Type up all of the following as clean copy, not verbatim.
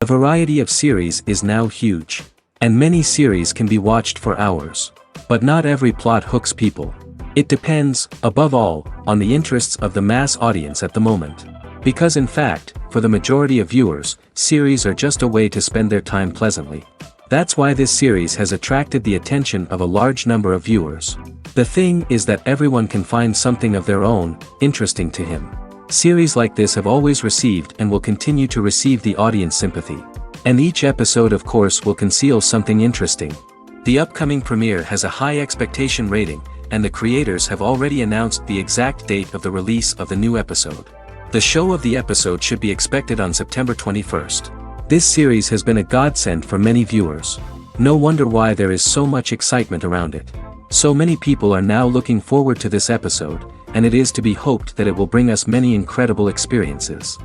The variety of series is now huge. And many series can be watched for hours. But not every plot hooks people. It depends, above all, on the interests of the mass audience at the moment. Because in fact, for the majority of viewers, series are just a way to spend their time pleasantly. That's why this series has attracted the attention of a large number of viewers. The thing is that everyone can find something of their own, interesting to him. Series like this have always received and will continue to receive the audience sympathy. And each episode of course will conceal something interesting. The upcoming premiere has a high expectation rating, and the creators have already announced the exact date of the release of the new episode. The show of the episode should be expected on September 21st. This series has been a godsend for many viewers. No wonder why there is so much excitement around it. So many people are now looking forward to this episode, and it is to be hoped that it will bring us many incredible experiences.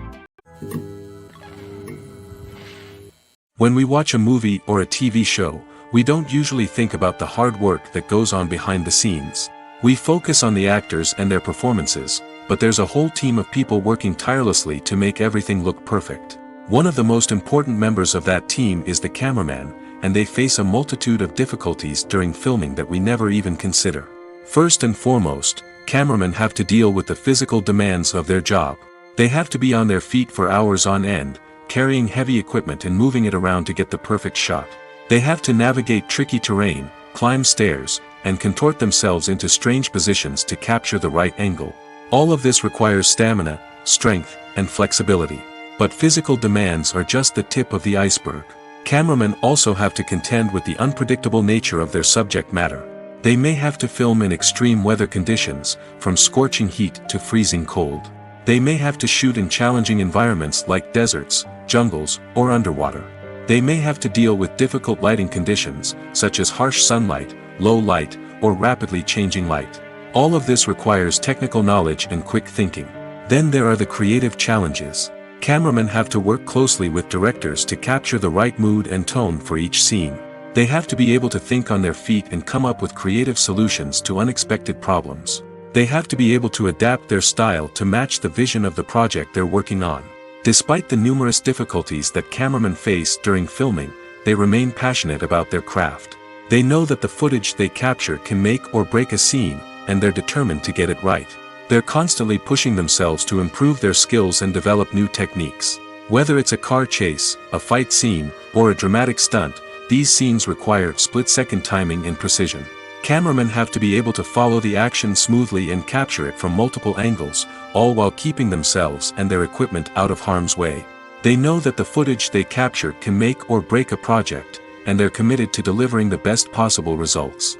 When we watch a movie or a TV show, we don't usually think about the hard work that goes on behind the scenes. We focus on the actors and their performances, but there's a whole team of people working tirelessly to make everything look perfect. One of the most important members of that team is the cameraman, and they face a multitude of difficulties during filming that we never even consider. First and foremost, cameramen have to deal with the physical demands of their job. They have to be on their feet for hours on end, carrying heavy equipment and moving it around to get the perfect shot. They have to navigate tricky terrain, climb stairs, and contort themselves into strange positions to capture the right angle. All of this requires stamina, strength, and flexibility. But physical demands are just the tip of the iceberg. Cameramen also have to contend with the unpredictable nature of their subject matter. They may have to film in extreme weather conditions, from scorching heat to freezing cold. They may have to shoot in challenging environments like deserts, jungles, or underwater. They may have to deal with difficult lighting conditions, such as harsh sunlight, low light, or rapidly changing light. All of this requires technical knowledge and quick thinking. Then there are the creative challenges. Cameramen have to work closely with directors to capture the right mood and tone for each scene. They have to be able to think on their feet and come up with creative solutions to unexpected problems. They have to be able to adapt their style to match the vision of the project they're working on. Despite the numerous difficulties that cameramen face during filming, they remain passionate about their craft. They know that the footage they capture can make or break a scene, and they're determined to get it right. They're constantly pushing themselves to improve their skills and develop new techniques. Whether it's a car chase, a fight scene, or a dramatic stunt, these scenes require split-second timing and precision. Cameramen have to be able to follow the action smoothly and capture it from multiple angles, all while keeping themselves and their equipment out of harm's way. They know that the footage they capture can make or break a project, and they're committed to delivering the best possible results.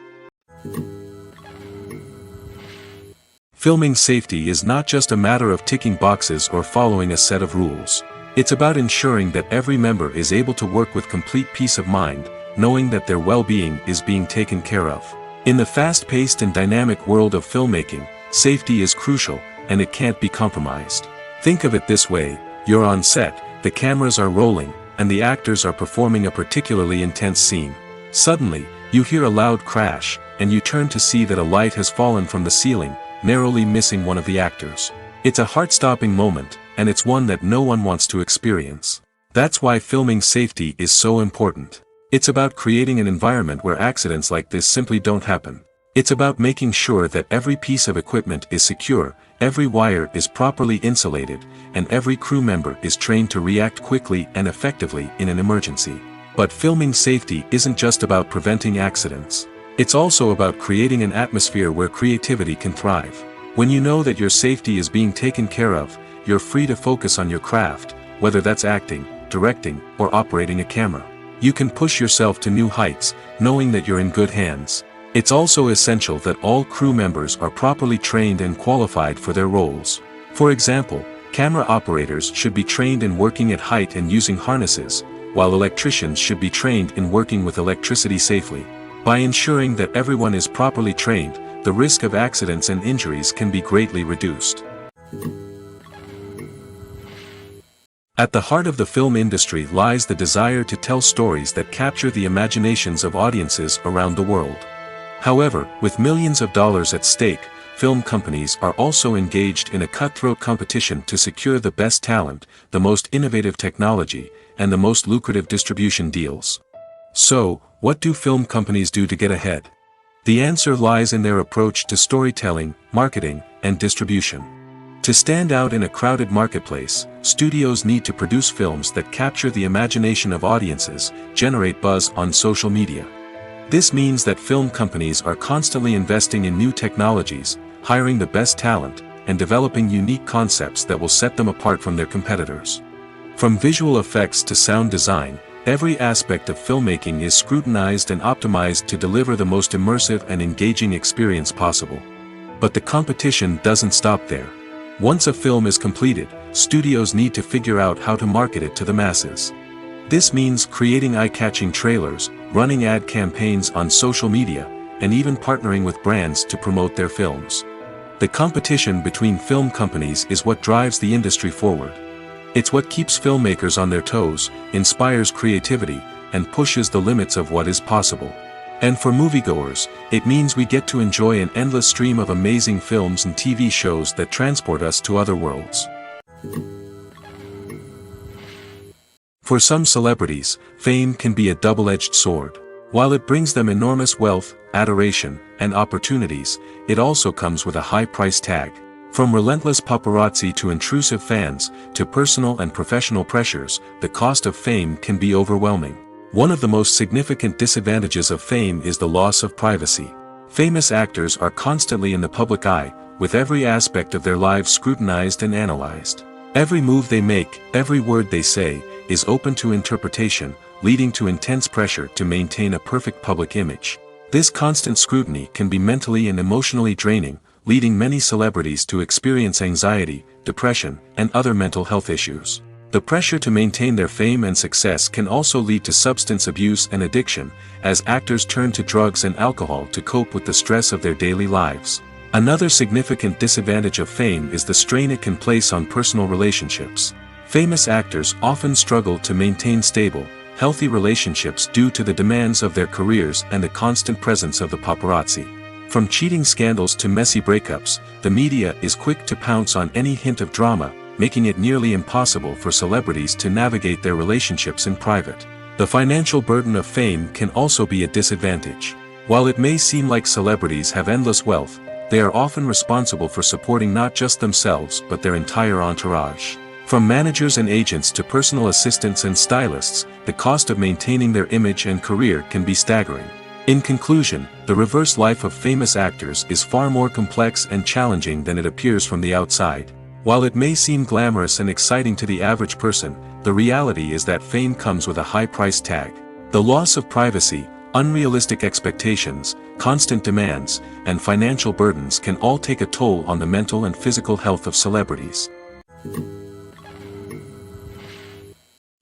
Filming safety is not just a matter of ticking boxes or following a set of rules. It's about ensuring that every member is able to work with complete peace of mind, knowing that their well-being is being taken care of. In the fast-paced and dynamic world of filmmaking, safety is crucial, and it can't be compromised. Think of it this way: you're on set, the cameras are rolling, and the actors are performing a particularly intense scene. Suddenly, you hear a loud crash, and you turn to see that a light has fallen from the ceiling, narrowly missing one of the actors. It's a heart-stopping moment, and it's one that no one wants to experience. That's why filming safety is so important. It's about creating an environment where accidents like this simply don't happen. It's about making sure that every piece of equipment is secure, every wire is properly insulated, and every crew member is trained to react quickly and effectively in an emergency. But filming safety isn't just about preventing accidents. It's also about creating an atmosphere where creativity can thrive. When you know that your safety is being taken care of, you're free to focus on your craft, whether that's acting, directing, or operating a camera. You can push yourself to new heights, knowing that you're in good hands. It's also essential that all crew members are properly trained and qualified for their roles. For example, camera operators should be trained in working at height and using harnesses, while electricians should be trained in working with electricity safely. By ensuring that everyone is properly trained, the risk of accidents and injuries can be greatly reduced. At the heart of the film industry lies the desire to tell stories that capture the imaginations of audiences around the world. However, with millions of dollars at stake, film companies are also engaged in a cutthroat competition to secure the best talent, the most innovative technology, and the most lucrative distribution deals. So, what do film companies do to get ahead? The answer lies in their approach to storytelling, marketing, and distribution. To stand out in a crowded marketplace, studios need to produce films that capture the imagination of audiences, generate buzz on social media. This means that film companies are constantly investing in new technologies, hiring the best talent, and developing unique concepts that will set them apart from their competitors. From visual effects to sound design, every aspect of filmmaking is scrutinized and optimized to deliver the most immersive and engaging experience possible. But the competition doesn't stop there. Once a film is completed, studios need to figure out how to market it to the masses. This means creating eye-catching trailers, running ad campaigns on social media, and even partnering with brands to promote their films. The competition between film companies is what drives the industry forward. It's what keeps filmmakers on their toes, inspires creativity, and pushes the limits of what is possible. And for moviegoers, it means we get to enjoy an endless stream of amazing films and TV shows that transport us to other worlds. For some celebrities, fame can be a double-edged sword. While it brings them enormous wealth, adoration, and opportunities, it also comes with a high price tag. From relentless paparazzi to intrusive fans, to personal and professional pressures, the cost of fame can be overwhelming. One of the most significant disadvantages of fame is the loss of privacy. Famous actors are constantly in the public eye, with every aspect of their lives scrutinized and analyzed. Every move they make, every word they say, is open to interpretation, leading to intense pressure to maintain a perfect public image. This constant scrutiny can be mentally and emotionally draining, leading many celebrities to experience anxiety, depression, and other mental health issues. The pressure to maintain their fame and success can also lead to substance abuse and addiction, as actors turn to drugs and alcohol to cope with the stress of their daily lives. Another significant disadvantage of fame is the strain it can place on personal relationships. Famous actors often struggle to maintain stable, healthy relationships due to the demands of their careers and the constant presence of the paparazzi. From cheating scandals to messy breakups, the media is quick to pounce on any hint of drama, making it nearly impossible for celebrities to navigate their relationships in private. The financial burden of fame can also be a disadvantage. While it may seem like celebrities have endless wealth, they are often responsible for supporting not just themselves but their entire entourage. From managers and agents to personal assistants and stylists, the cost of maintaining their image and career can be staggering. In conclusion, the reverse life of famous actors is far more complex and challenging than it appears from the outside. While it may seem glamorous and exciting to the average person, the reality is that fame comes with a high price tag. The loss of privacy, unrealistic expectations, constant demands, and financial burdens can all take a toll on the mental and physical health of celebrities.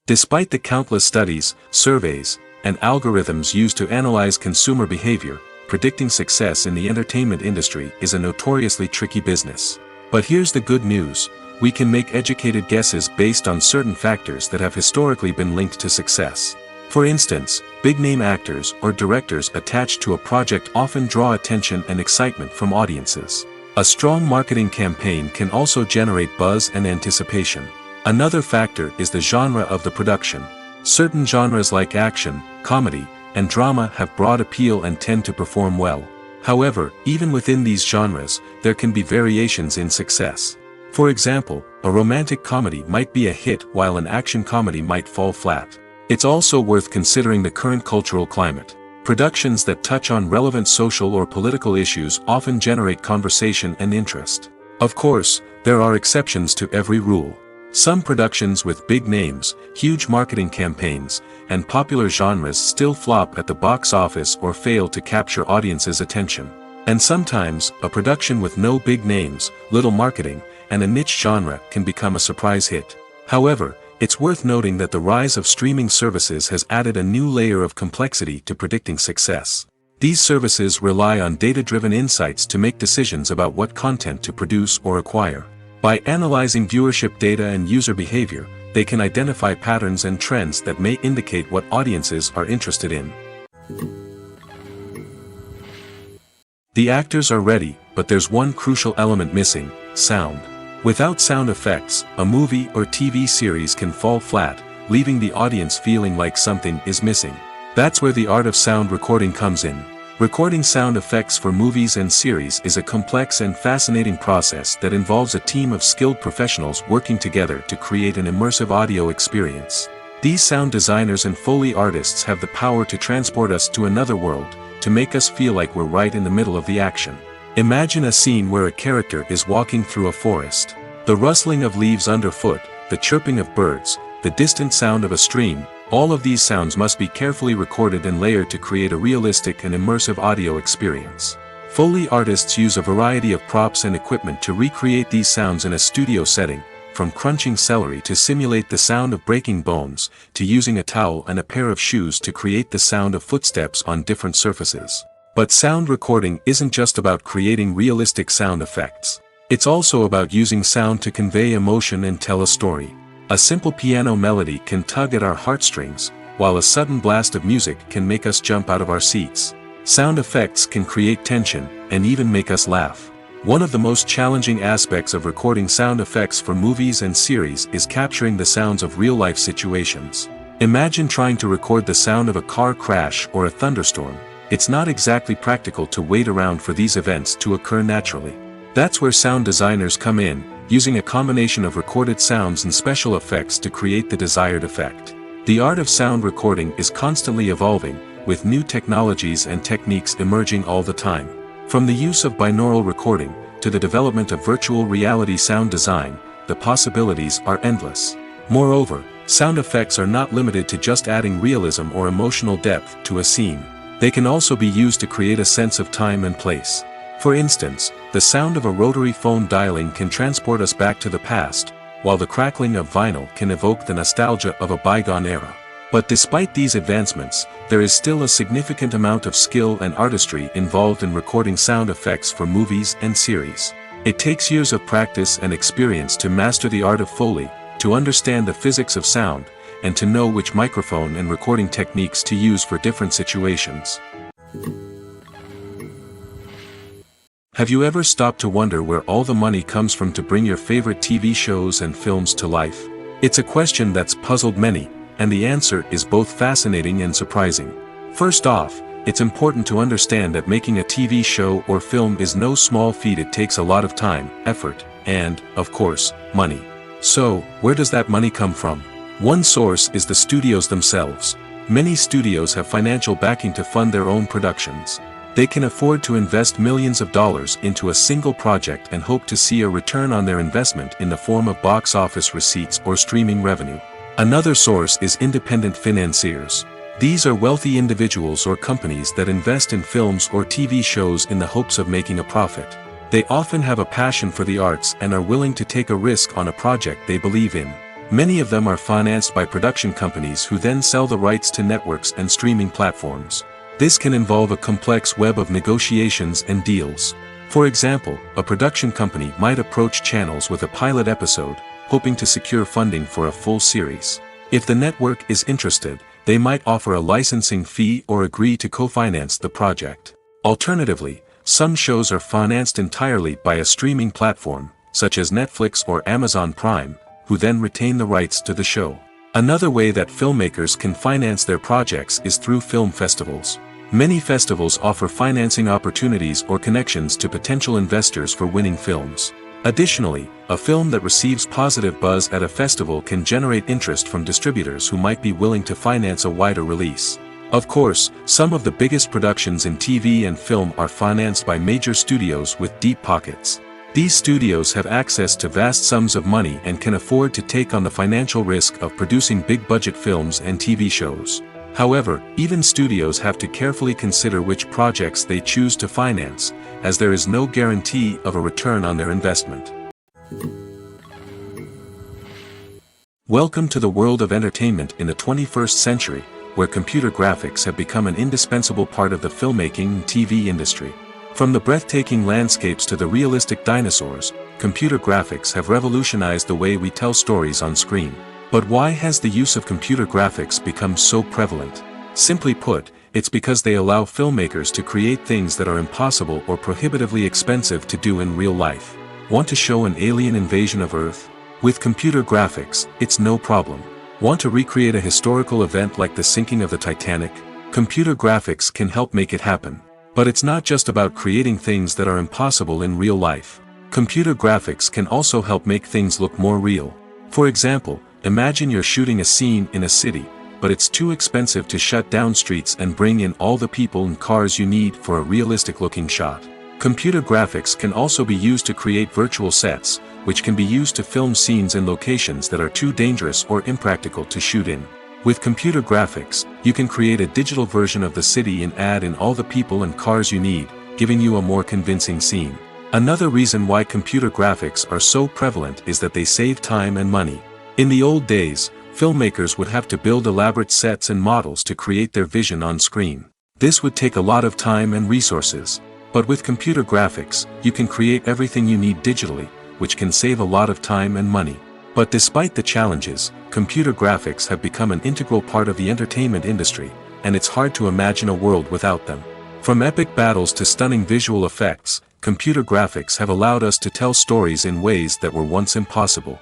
Despite the countless studies, surveys, and algorithms used to analyze consumer behavior, predicting success in the entertainment industry is a notoriously tricky business. But here's the good news: we can make educated guesses based on certain factors that have historically been linked to success. For instance, big-name actors or directors attached to a project often draw attention and excitement from audiences. A strong marketing campaign can also generate buzz and anticipation. Another factor is the genre of the production. Certain genres like action, comedy, and drama have broad appeal and tend to perform well. However, even within these genres, there can be variations in success. For example, a romantic comedy might be a hit while an action comedy might fall flat. It's also worth considering the current cultural climate. Productions that touch on relevant social or political issues often generate conversation and interest. Of course, there are exceptions to every rule. Some productions with big names, huge marketing campaigns, and popular genres still flop at the box office or fail to capture audiences' attention. And sometimes, a production with no big names, little marketing, and a niche genre can become a surprise hit. However, it's worth noting that the rise of streaming services has added a new layer of complexity to predicting success. These services rely on data-driven insights to make decisions about what content to produce or acquire. By analyzing viewership data and user behavior, they can identify patterns and trends that may indicate what audiences are interested in. The actors are ready, but there's one crucial element missing: sound. Without sound effects, a movie or TV series can fall flat, leaving the audience feeling like something is missing. That's where the art of sound recording comes in. Recording sound effects for movies and series is a complex and fascinating process that involves a team of skilled professionals working together to create an immersive audio experience. These sound designers and Foley artists have the power to transport us to another world, to make us feel like we're right in the middle of the action. Imagine a scene where a character is walking through a forest. The rustling of leaves underfoot, the chirping of birds, the distant sound of a stream, all of these sounds must be carefully recorded and layered to create a realistic and immersive audio experience. Foley artists use a variety of props and equipment to recreate these sounds in a studio setting, from crunching celery to simulate the sound of breaking bones, to using a towel and a pair of shoes to create the sound of footsteps on different surfaces. But sound recording isn't just about creating realistic sound effects. It's also about using sound to convey emotion and tell a story. A simple piano melody can tug at our heartstrings, while a sudden blast of music can make us jump out of our seats. Sound effects can create tension, and even make us laugh. One of the most challenging aspects of recording sound effects for movies and series is capturing the sounds of real-life situations. Imagine trying to record the sound of a car crash or a thunderstorm. It's not exactly practical to wait around for these events to occur naturally. That's where sound designers come in, using a combination of recorded sounds and special effects to create the desired effect. The art of sound recording is constantly evolving, with new technologies and techniques emerging all the time. From the use of binaural recording, to the development of virtual reality sound design, the possibilities are endless. Moreover, sound effects are not limited to just adding realism or emotional depth to a scene. They can also be used to create a sense of time and place. For instance, the sound of a rotary phone dialing can transport us back to the past, while the crackling of vinyl can evoke the nostalgia of a bygone era. But despite these advancements, there is still a significant amount of skill and artistry involved in recording sound effects for movies and series. It takes years of practice and experience to master the art of Foley, to understand the physics of sound, and to know which microphone and recording techniques to use for different situations. Have you ever stopped to wonder where all the money comes from to bring your favorite TV shows and films to life? It's a question that's puzzled many, and the answer is both fascinating and surprising. First off, it's important to understand that making a TV show or film is no small feat. It takes a lot of time, effort, and, of course, money. So, where does that money come from? One source is the studios themselves. Many studios have financial backing to fund their own productions. They can afford to invest millions of dollars into a single project and hope to see a return on their investment in the form of box office receipts or streaming revenue. Another source is independent financiers. These are wealthy individuals or companies that invest in films or TV shows in the hopes of making a profit. They often have a passion for the arts and are willing to take a risk on a project they believe in. Many of them are financed by production companies who then sell the rights to networks and streaming platforms. This can involve a complex web of negotiations and deals. For example, a production company might approach channels with a pilot episode, hoping to secure funding for a full series. If the network is interested, they might offer a licensing fee or agree to co-finance the project. Alternatively, some shows are financed entirely by a streaming platform, such as Netflix or Amazon Prime, who then retain the rights to the show. Another way that filmmakers can finance their projects is through film festivals. Many festivals offer financing opportunities or connections to potential investors for winning films. Additionally, a film that receives positive buzz at a festival can generate interest from distributors who might be willing to finance a wider release. Of course, some of the biggest productions in TV and film are financed by major studios with deep pockets. These studios have access to vast sums of money and can afford to take on the financial risk of producing big-budget films and TV shows. However, even studios have to carefully consider which projects they choose to finance, as there is no guarantee of a return on their investment. Welcome to the world of entertainment in the 21st century, where computer graphics have become an indispensable part of the filmmaking and TV industry. From the breathtaking landscapes to the realistic dinosaurs, computer graphics have revolutionized the way we tell stories on screen. But why has the use of computer graphics become so prevalent? Simply put, it's because they allow filmmakers to create things that are impossible or prohibitively expensive to do in real life. Want to show an alien invasion of Earth? With computer graphics, it's no problem. Want to recreate a historical event like the sinking of the Titanic? Computer graphics can help make it happen. But it's not just about creating things that are impossible in real life. Computer graphics can also help make things look more real. For example, imagine you're shooting a scene in a city, but it's too expensive to shut down streets and bring in all the people and cars you need for a realistic-looking shot. Computer graphics can also be used to create virtual sets, which can be used to film scenes in locations that are too dangerous or impractical to shoot in. With computer graphics, you can create a digital version of the city and add in all the people and cars you need, giving you a more convincing scene. Another reason why computer graphics are so prevalent is that they save time and money. In the old days, filmmakers would have to build elaborate sets and models to create their vision on screen. This would take a lot of time and resources. But with computer graphics, you can create everything you need digitally, which can save a lot of time and money. But despite the challenges, computer graphics have become an integral part of the entertainment industry, and it's hard to imagine a world without them. From epic battles to stunning visual effects, computer graphics have allowed us to tell stories in ways that were once impossible.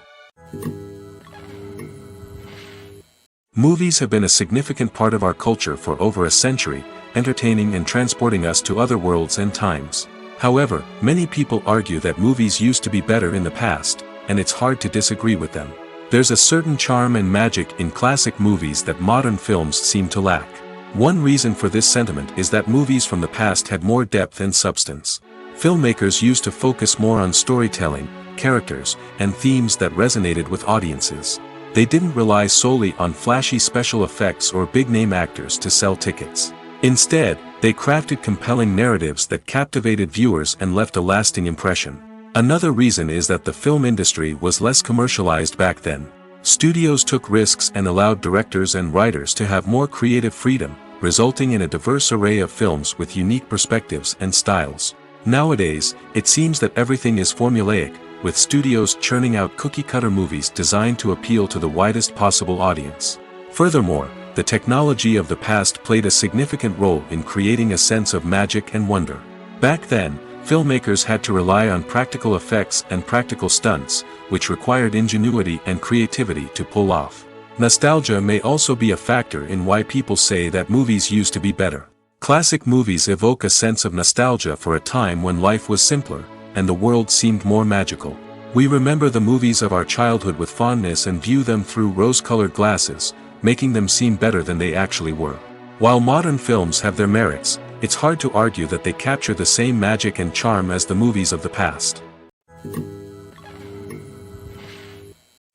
Movies have been a significant part of our culture for over a century, entertaining and transporting us to other worlds and times. However, many people argue that movies used to be better in the past, and it's hard to disagree with them. There's a certain charm and magic in classic movies that modern films seem to lack. One reason for this sentiment is that movies from the past had more depth and substance. Filmmakers used to focus more on storytelling, characters, and themes that resonated with audiences. They didn't rely solely on flashy special effects or big-name actors to sell tickets. Instead, they crafted compelling narratives that captivated viewers and left a lasting impression. Another reason is that the film industry was less commercialized back then. Studios took risks and allowed directors and writers to have more creative freedom, resulting in a diverse array of films with unique perspectives and styles. Nowadays, it seems that everything is formulaic, with studios churning out cookie-cutter movies designed to appeal to the widest possible audience. Furthermore, the technology of the past played a significant role in creating a sense of magic and wonder. Back then, filmmakers had to rely on practical effects and practical stunts, which required ingenuity and creativity to pull off. Nostalgia may also be a factor in why people say that movies used to be better. Classic movies evoke a sense of nostalgia for a time when life was simpler, and the world seemed more magical. We remember the movies of our childhood with fondness and view them through rose-colored glasses, making them seem better than they actually were. While modern films have their merits, it's hard to argue that they capture the same magic and charm as the movies of the past.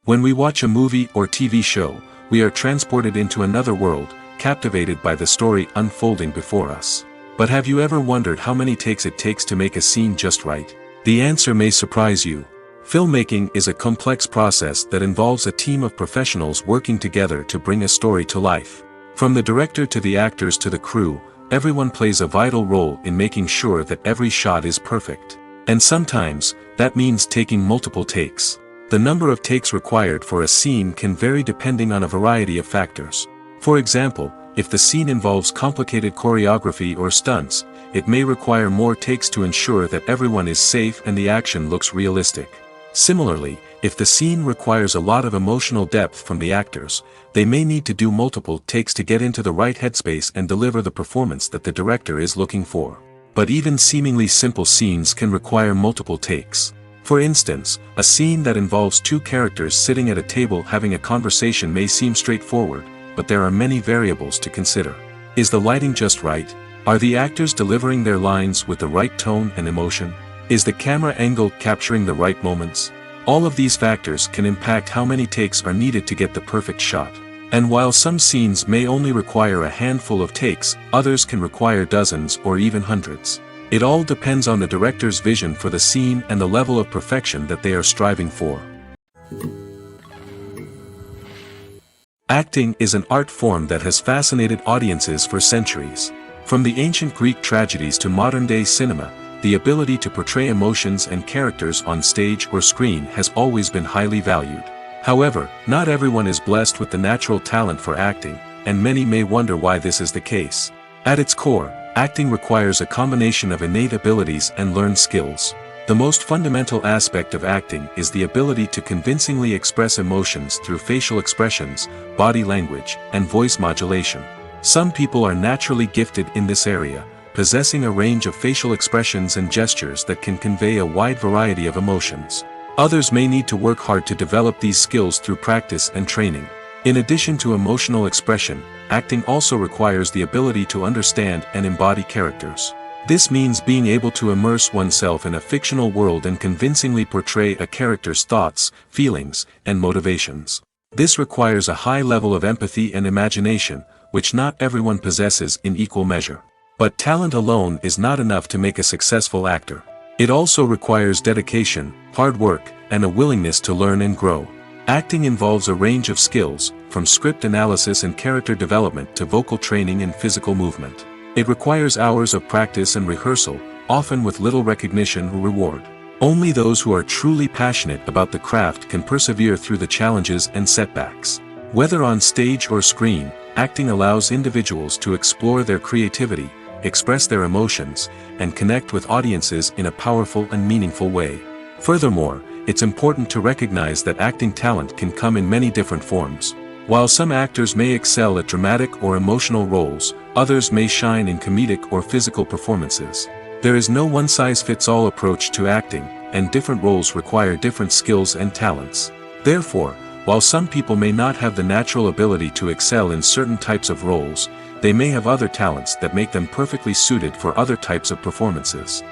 When we watch a movie or TV show, we are transported into another world, captivated by the story unfolding before us. But have you ever wondered how many takes it takes to make a scene just right? The answer may surprise you. Filmmaking is a complex process that involves a team of professionals working together to bring a story to life. From the director to the actors to the crew, everyone plays a vital role in making sure that every shot is perfect. And sometimes, that means taking multiple takes. The number of takes required for a scene can vary depending on a variety of factors. For example, if the scene involves complicated choreography or stunts, it may require more takes to ensure that everyone is safe and the action looks realistic. Similarly, if the scene requires a lot of emotional depth from the actors, they may need to do multiple takes to get into the right headspace and deliver the performance that the director is looking for. But even seemingly simple scenes can require multiple takes. For instance, a scene that involves two characters sitting at a table having a conversation may seem straightforward, but there are many variables to consider. Is the lighting just right? Are the actors delivering their lines with the right tone and emotion? Is the camera angle capturing the right moments? All of these factors can impact how many takes are needed to get the perfect shot. And while some scenes may only require a handful of takes, others can require dozens or even hundreds. It all depends on the director's vision for the scene and the level of perfection that they are striving for. Acting is an art form that has fascinated audiences for centuries. From the ancient Greek tragedies to modern-day cinema, the ability to portray emotions and characters on stage or screen has always been highly valued. However, not everyone is blessed with the natural talent for acting, and many may wonder why this is the case. At its core, acting requires a combination of innate abilities and learned skills. The most fundamental aspect of acting is the ability to convincingly express emotions through facial expressions, body language, and voice modulation. Some people are naturally gifted in this area, possessing a range of facial expressions and gestures that can convey a wide variety of emotions. Others may need to work hard to develop these skills through practice and training. In addition to emotional expression, acting also requires the ability to understand and embody characters. This means being able to immerse oneself in a fictional world and convincingly portray a character's thoughts, feelings, and motivations. This requires a high level of empathy and imagination, which not everyone possesses in equal measure. But talent alone is not enough to make a successful actor. It also requires dedication, hard work, and a willingness to learn and grow. Acting involves a range of skills, from script analysis and character development to vocal training and physical movement. It requires hours of practice and rehearsal, often with little recognition or reward. Only those who are truly passionate about the craft can persevere through the challenges and setbacks. Whether on stage or screen, acting allows individuals to explore their creativity, express their emotions, and connect with audiences in a powerful and meaningful way. Furthermore, it's important to recognize that acting talent can come in many different forms. While some actors may excel at dramatic or emotional roles, others may shine in comedic or physical performances. There is no one-size-fits-all approach to acting, and different roles require different skills and talents. Therefore, while some people may not have the natural ability to excel in certain types of roles, they may have other talents that make them perfectly suited for other types of performances.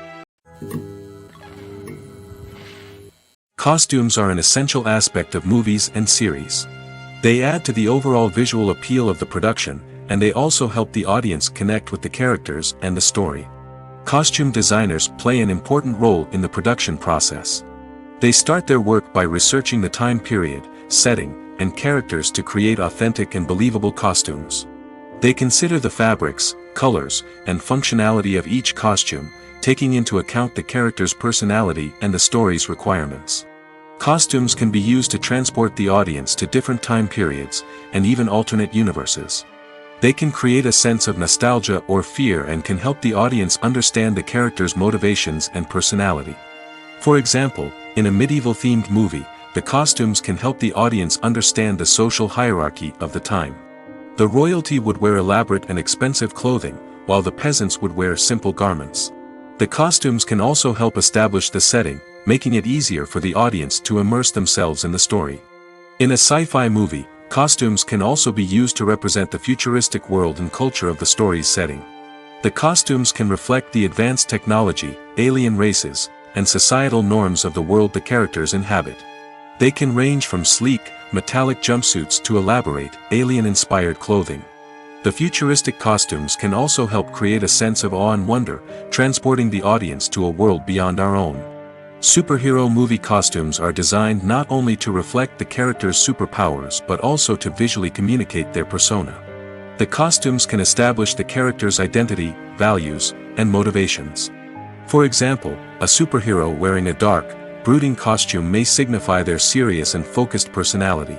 Costumes are an essential aspect of movies and series. They add to the overall visual appeal of the production, and they also help the audience connect with the characters and the story. Costume designers play an important role in the production process. They start their work by researching the time period, setting, and characters to create authentic and believable costumes. They consider the fabrics, colors, and functionality of each costume, taking into account the character's personality and the story's requirements. Costumes can be used to transport the audience to different time periods, and even alternate universes. They can create a sense of nostalgia or fear and can help the audience understand the character's motivations and personality. For example, in a medieval-themed movie, the costumes can help the audience understand the social hierarchy of the time. The royalty would wear elaborate and expensive clothing, while the peasants would wear simple garments. The costumes can also help establish the setting, making it easier for the audience to immerse themselves in the story. In a sci-fi movie, costumes can also be used to represent the futuristic world and culture of the story's setting. The costumes can reflect the advanced technology, alien races, and societal norms of the world the characters inhabit. They can range from sleek, metallic jumpsuits to elaborate, alien-inspired clothing. The futuristic costumes can also help create a sense of awe and wonder, transporting the audience to a world beyond our own. Superhero movie costumes are designed not only to reflect the character's superpowers but also to visually communicate their persona. The costumes can establish the character's identity, values, and motivations. For example, a superhero wearing a dark, brooding costume may signify their serious and focused personality.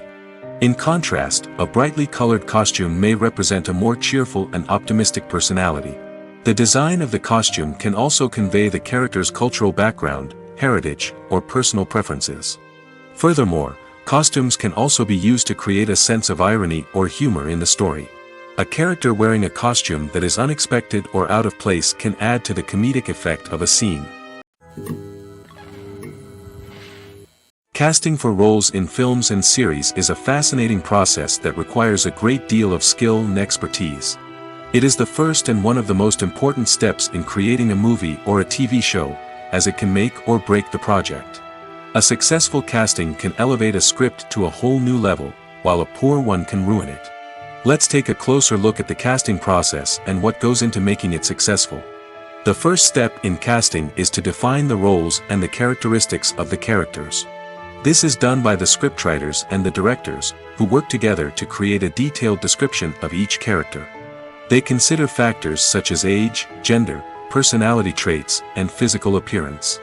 In contrast, a brightly colored costume may represent a more cheerful and optimistic personality. The design of the costume can also convey the character's cultural background, heritage, or personal preferences. Furthermore, costumes can also be used to create a sense of irony or humor in the story. A character wearing a costume that is unexpected or out of place can add to the comedic effect of a scene. Casting for roles in films and series is a fascinating process that requires a great deal of skill and expertise. It is the first and one of the most important steps in creating a movie or a TV show, as it can make or break the project. A successful casting can elevate a script to a whole new level, while a poor one can ruin it. Let's take a closer look at the casting process and what goes into making it successful. The first step in casting is to define the roles and the characteristics of the characters. This is done by the scriptwriters and the directors, who work together to create a detailed description of each character. They consider factors such as age, gender, personality traits, and physical appearance.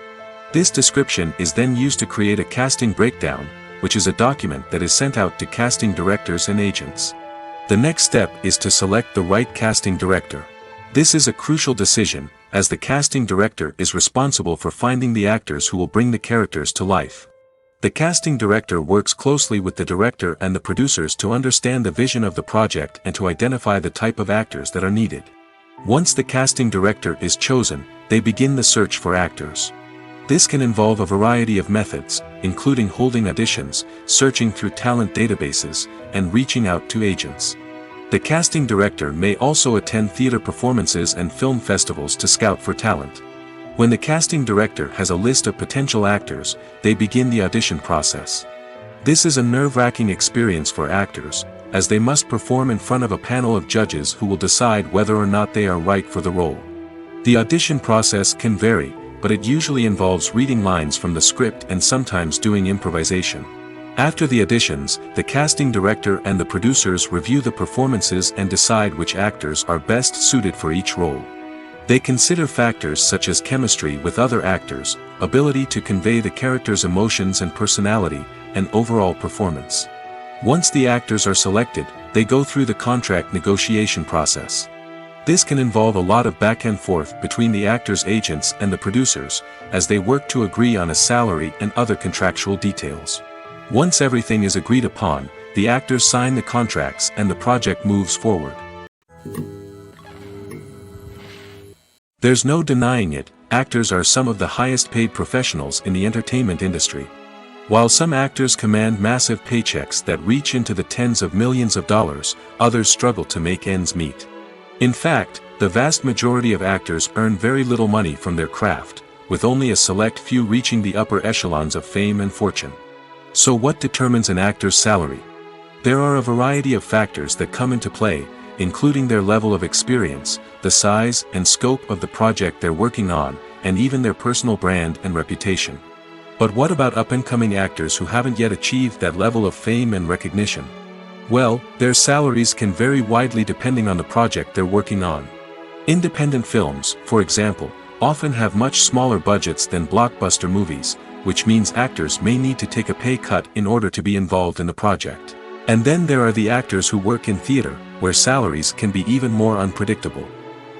This description is then used to create a casting breakdown, which is a document that is sent out to casting directors and agents. The next step is to select the right casting director. This is a crucial decision, as the casting director is responsible for finding the actors who will bring the characters to life. The casting director works closely with the director and the producers to understand the vision of the project and to identify the type of actors that are needed. Once the casting director is chosen, they begin the search for actors. This can involve a variety of methods, including holding auditions, searching through talent databases, and reaching out to agents. The casting director may also attend theater performances and film festivals to scout for talent. When the casting director has a list of potential actors, they begin the audition process. This is a nerve-wracking experience for actors, as they must perform in front of a panel of judges who will decide whether or not they are right for the role. The audition process can vary, but it usually involves reading lines from the script and sometimes doing improvisation. After the auditions, the casting director and the producers review the performances and decide which actors are best suited for each role. They consider factors such as chemistry with other actors, ability to convey the character's emotions and personality, and overall performance. Once the actors are selected, they go through the contract negotiation process. This can involve a lot of back and forth between the actors' agents and the producers, as they work to agree on a salary and other contractual details. Once everything is agreed upon, the actors sign the contracts and the project moves forward. There's no denying it, actors are some of the highest paid professionals in the entertainment industry. While some actors command massive paychecks that reach into the tens of millions of dollars, others struggle to make ends meet. In fact, the vast majority of actors earn very little money from their craft, with only a select few reaching the upper echelons of fame and fortune. So what determines an actor's salary? There are a variety of factors that come into play, including their level of experience, the size and scope of the project they're working on, and even their personal brand and reputation. But what about up-and-coming actors who haven't yet achieved that level of fame and recognition? Well, their salaries can vary widely depending on the project they're working on. Independent films, for example, often have much smaller budgets than blockbuster movies, which means actors may need to take a pay cut in order to be involved in the project. And then there are the actors who work in theater, where salaries can be even more unpredictable.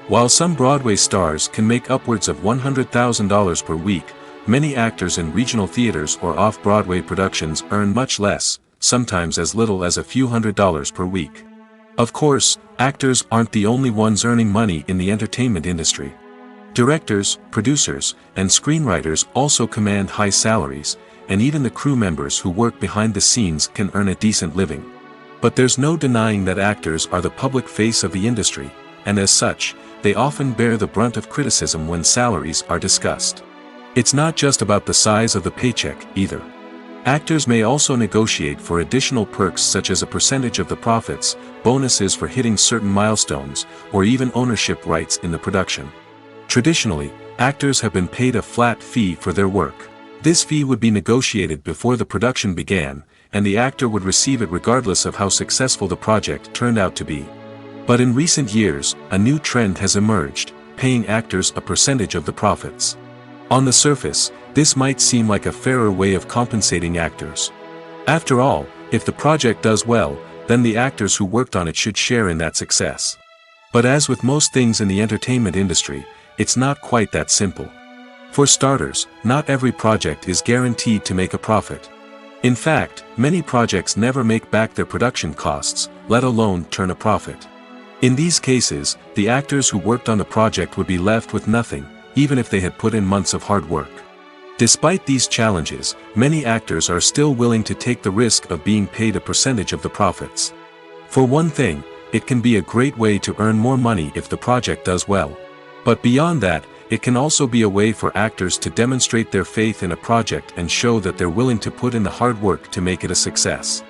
While some Broadway stars can make upwards of $100,000 per week, many actors in regional theaters or off-Broadway productions earn much less, sometimes as little as a few $100s per week. Of course, actors aren't the only ones earning money in the entertainment industry. Directors, producers, and screenwriters also command high salaries, and even the crew members who work behind the scenes can earn a decent living. But there's no denying that actors are the public face of the industry, and as such, they often bear the brunt of criticism when salaries are discussed. It's not just about the size of the paycheck, either. Actors may also negotiate for additional perks such as a percentage of the profits, bonuses for hitting certain milestones, or even ownership rights in the production. Traditionally, actors have been paid a flat fee for their work. This fee would be negotiated before the production began, and the actor would receive it regardless of how successful the project turned out to be. But in recent years, a new trend has emerged, paying actors a percentage of the profits. On the surface, this might seem like a fairer way of compensating actors. After all, if the project does well, then the actors who worked on it should share in that success. But as with most things in the entertainment industry, it's not quite that simple. For starters, not every project is guaranteed to make a profit. In fact, many projects never make back their production costs, let alone turn a profit. In these cases, the actors who worked on the project would be left with nothing, even if they had put in months of hard work. Despite these challenges, many actors are still willing to take the risk of being paid a percentage of the profits. For one thing, it can be a great way to earn more money if the project does well. But beyond that, it can also be a way for actors to demonstrate their faith in a project and show that they're willing to put in the hard work to make it a success.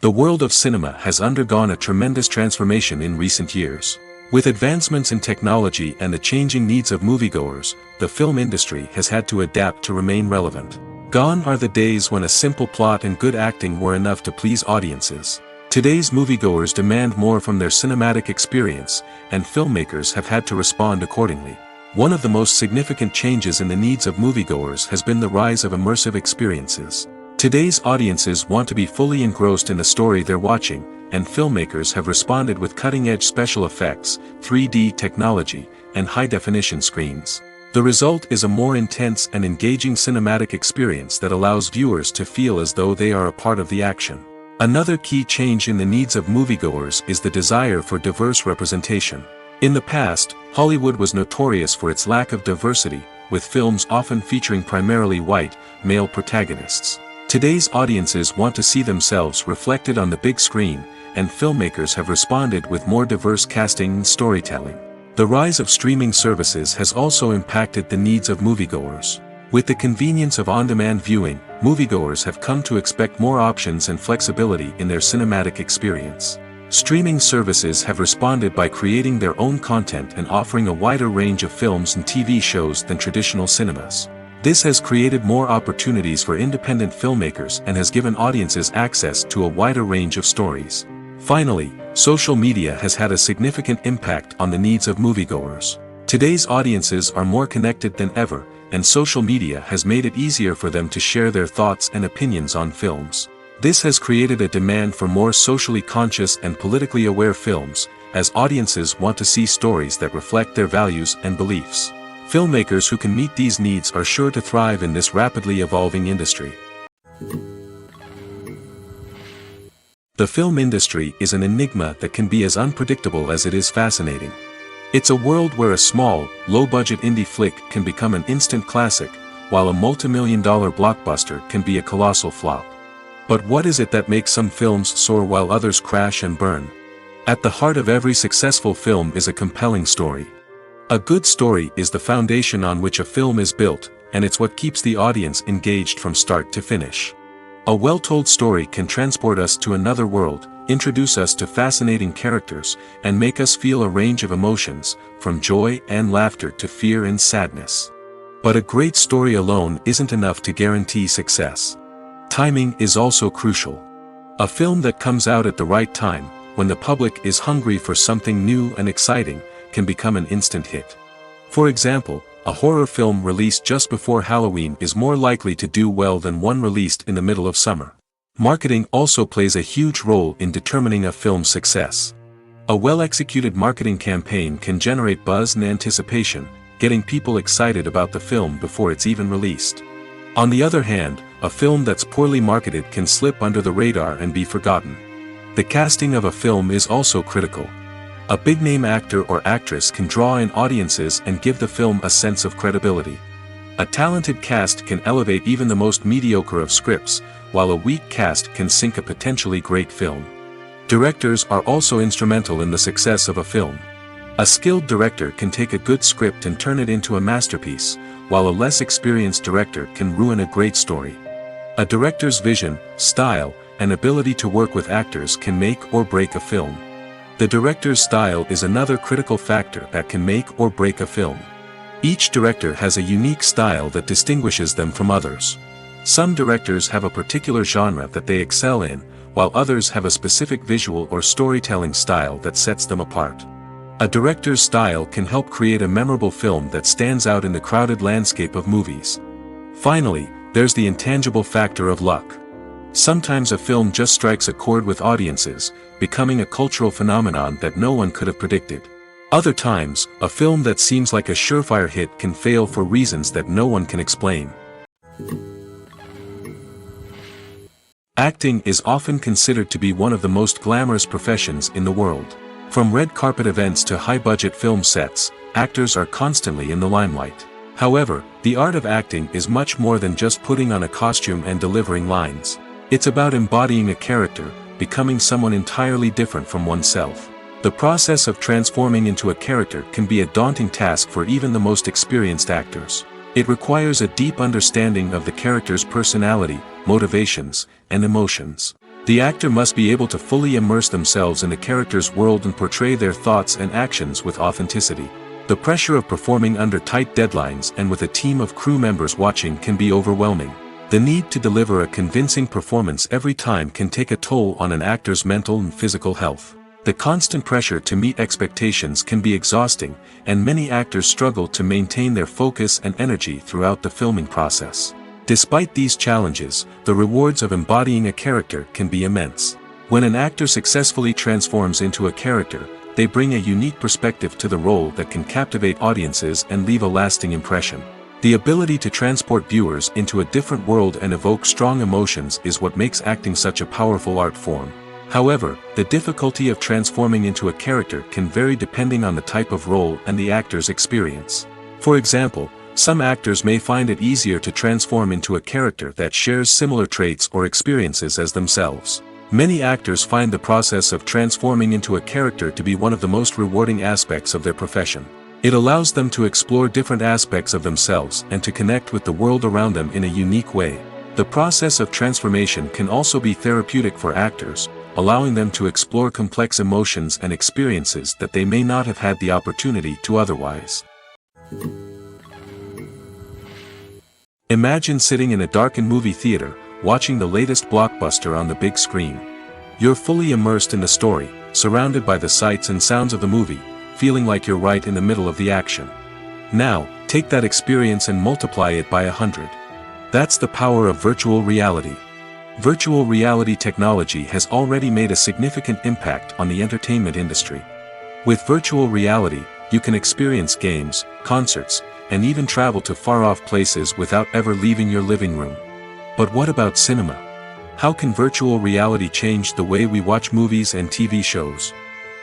The world of cinema has undergone a tremendous transformation in recent years. With advancements in technology and the changing needs of moviegoers, the film industry has had to adapt to remain relevant. Gone are the days when a simple plot and good acting were enough to please audiences. Today's moviegoers demand more from their cinematic experience, and filmmakers have had to respond accordingly. One of the most significant changes in the needs of moviegoers has been the rise of immersive experiences. Today's audiences want to be fully engrossed in the story they're watching, and filmmakers have responded with cutting-edge special effects, 3D technology, and high-definition screens. The result is a more intense and engaging cinematic experience that allows viewers to feel as though they are a part of the action. Another key change in the needs of moviegoers is the desire for diverse representation. In the past, Hollywood was notorious for its lack of diversity, with films often featuring primarily white, male protagonists. Today's audiences want to see themselves reflected on the big screen, and filmmakers have responded with more diverse casting and storytelling. The rise of streaming services has also impacted the needs of moviegoers. With the convenience of on-demand viewing, moviegoers have come to expect more options and flexibility in their cinematic experience. Streaming services have responded by creating their own content and offering a wider range of films and TV shows than traditional cinemas. This has created more opportunities for independent filmmakers and has given audiences access to a wider range of stories. Finally, social media has had a significant impact on the needs of moviegoers. Today's audiences are more connected than ever, and social media has made it easier for them to share their thoughts and opinions on films. This has created a demand for more socially conscious and politically aware films, as audiences want to see stories that reflect their values and beliefs. Filmmakers who can meet these needs are sure to thrive in this rapidly evolving industry. The film industry is an enigma that can be as unpredictable as it is fascinating. It's a world where a small, low-budget indie flick can become an instant classic, while a multi-million-dollar blockbuster can be a colossal flop. But what is it that makes some films soar while others crash and burn? At the heart of every successful film is a compelling story. A good story is the foundation on which a film is built, and it's what keeps the audience engaged from start to finish. A well-told story can transport us to another world, introduce us to fascinating characters, and make us feel a range of emotions, from joy and laughter to fear and sadness. But a great story alone isn't enough to guarantee success. Timing is also crucial. A film that comes out at the right time, when the public is hungry for something new and exciting, can become an instant hit. For example, a horror film released just before Halloween is more likely to do well than one released in the middle of summer. Marketing also plays a huge role in determining a film's success. A well-executed marketing campaign can generate buzz and anticipation, getting people excited about the film before it's even released. On the other hand, a film that's poorly marketed can slip under the radar and be forgotten. The casting of a film is also critical. A big-name actor or actress can draw in audiences and give the film a sense of credibility. A talented cast can elevate even the most mediocre of scripts, while a weak cast can sink a potentially great film. Directors are also instrumental in the success of a film. A skilled director can take a good script and turn it into a masterpiece, while a less experienced director can ruin a great story. A director's vision, style, and ability to work with actors can make or break a film. The director's style is another critical factor that can make or break a film. Each director has a unique style that distinguishes them from others. Some directors have a particular genre that they excel in, while others have a specific visual or storytelling style that sets them apart. A director's style can help create a memorable film that stands out in the crowded landscape of movies. Finally, there's the intangible factor of luck. Sometimes a film just strikes a chord with audiences, becoming a cultural phenomenon that no one could have predicted. Other times, a film that seems like a surefire hit can fail for reasons that no one can explain. Acting is often considered to be one of the most glamorous professions in the world. From red carpet events to high-budget film sets, actors are constantly in the limelight. However, the art of acting is much more than just putting on a costume and delivering lines. It's about embodying a character, becoming someone entirely different from oneself. The process of transforming into a character can be a daunting task for even the most experienced actors. It requires a deep understanding of the character's personality, motivations, and emotions. The actor must be able to fully immerse themselves in the character's world and portray their thoughts and actions with authenticity. The pressure of performing under tight deadlines and with a team of crew members watching can be overwhelming. The need to deliver a convincing performance every time can take a toll on an actor's mental and physical health. The constant pressure to meet expectations can be exhausting, and many actors struggle to maintain their focus and energy throughout the filming process. Despite these challenges, the rewards of embodying a character can be immense. When an actor successfully transforms into a character, they bring a unique perspective to the role that can captivate audiences and leave a lasting impression. The ability to transport viewers into a different world and evoke strong emotions is what makes acting such a powerful art form. However, the difficulty of transforming into a character can vary depending on the type of role and the actor's experience. For example, some actors may find it easier to transform into a character that shares similar traits or experiences as themselves. Many actors find the process of transforming into a character to be one of the most rewarding aspects of their profession. It allows them to explore different aspects of themselves and to connect with the world around them in a unique way. The process of transformation can also be therapeutic for actors, allowing them to explore complex emotions and experiences that they may not have had the opportunity to otherwise. Imagine sitting in a darkened movie theater, watching the latest blockbuster on the big screen. You're fully immersed in the story, surrounded by the sights and sounds of the movie, feeling like you're right in the middle of the action. Now, take that experience and multiply it by 100. That's the power of virtual reality. Virtual reality technology has already made a significant impact on the entertainment industry. With virtual reality, you can experience games, concerts, and even travel to far-off places without ever leaving your living room. But what about cinema? How can virtual reality change the way we watch movies and TV shows?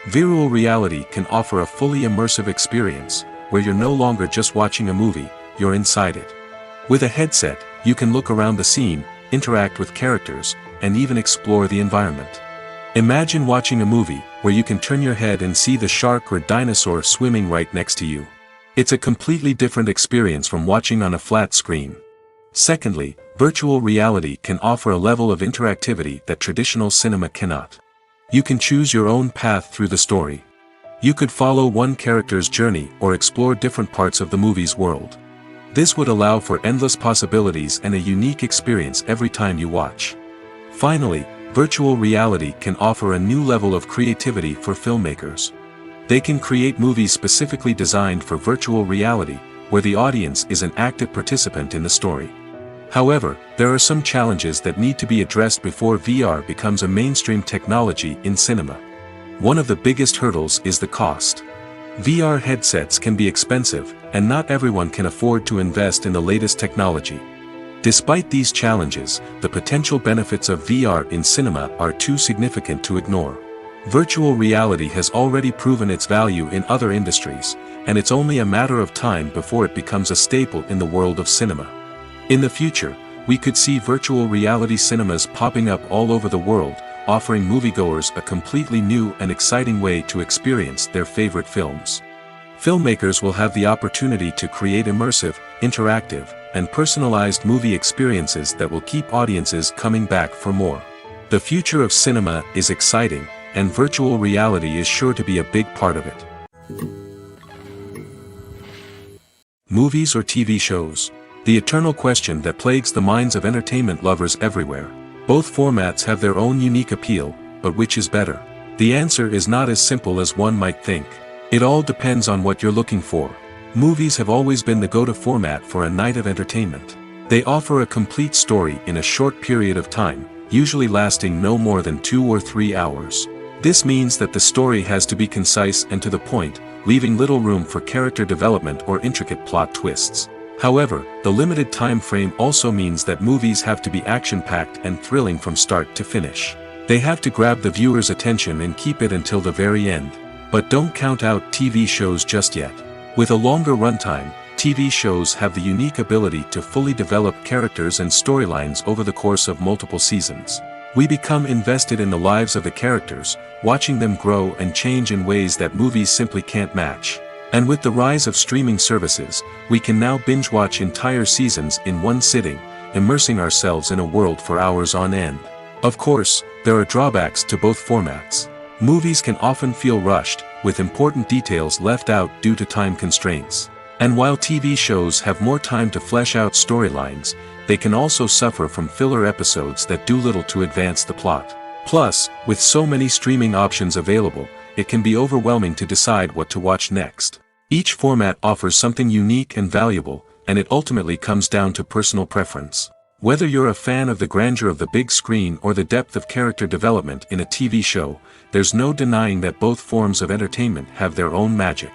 Virtual reality can offer a fully immersive experience, where you're no longer just watching a movie, you're inside it. With a headset, you can look around the scene, interact with characters, and even explore the environment. Imagine watching a movie, where you can turn your head and see the shark or dinosaur swimming right next to you. It's a completely different experience from watching on a flat screen. Secondly, virtual reality can offer a level of interactivity that traditional cinema cannot. You can choose your own path through the story. You could follow one character's journey or explore different parts of the movie's world. This would allow for endless possibilities and a unique experience every time you watch. Finally, virtual reality can offer a new level of creativity for filmmakers. They can create movies specifically designed for virtual reality, where the audience is an active participant in the story. However, there are some challenges that need to be addressed before VR becomes a mainstream technology in cinema. One of the biggest hurdles is the cost. VR headsets can be expensive, and not everyone can afford to invest in the latest technology. Despite these challenges, the potential benefits of VR in cinema are too significant to ignore. Virtual reality has already proven its value in other industries, and it's only a matter of time before it becomes a staple in the world of cinema. In the future, we could see virtual reality cinemas popping up all over the world, offering moviegoers a completely new and exciting way to experience their favorite films. Filmmakers will have the opportunity to create immersive, interactive, and personalized movie experiences that will keep audiences coming back for more. The future of cinema is exciting, and virtual reality is sure to be a big part of it. Movies or TV shows? The eternal question that plagues the minds of entertainment lovers everywhere. Both formats have their own unique appeal, but which is better? The answer is not as simple as one might think. It all depends on what you're looking for. Movies have always been the go-to format for a night of entertainment. They offer a complete story in a short period of time, usually lasting no more than 2 or 3 hours. This means that the story has to be concise and to the point, leaving little room for character development or intricate plot twists. However, the limited time frame also means that movies have to be action-packed and thrilling from start to finish. They have to grab the viewer's attention and keep it until the very end. But don't count out TV shows just yet. With a longer runtime, TV shows have the unique ability to fully develop characters and storylines over the course of multiple seasons. We become invested in the lives of the characters, watching them grow and change in ways that movies simply can't match. And with the rise of streaming services, we can now binge-watch entire seasons in one sitting, immersing ourselves in a world for hours on end. Of course, there are drawbacks to both formats. Movies can often feel rushed, with important details left out due to time constraints. And while TV shows have more time to flesh out storylines, they can also suffer from filler episodes that do little to advance the plot. Plus, with so many streaming options available, it can be overwhelming to decide what to watch next. Each format offers something unique and valuable, and it ultimately comes down to personal preference. Whether you're a fan of the grandeur of the big screen or the depth of character development in a TV show, there's no denying that both forms of entertainment have their own magic.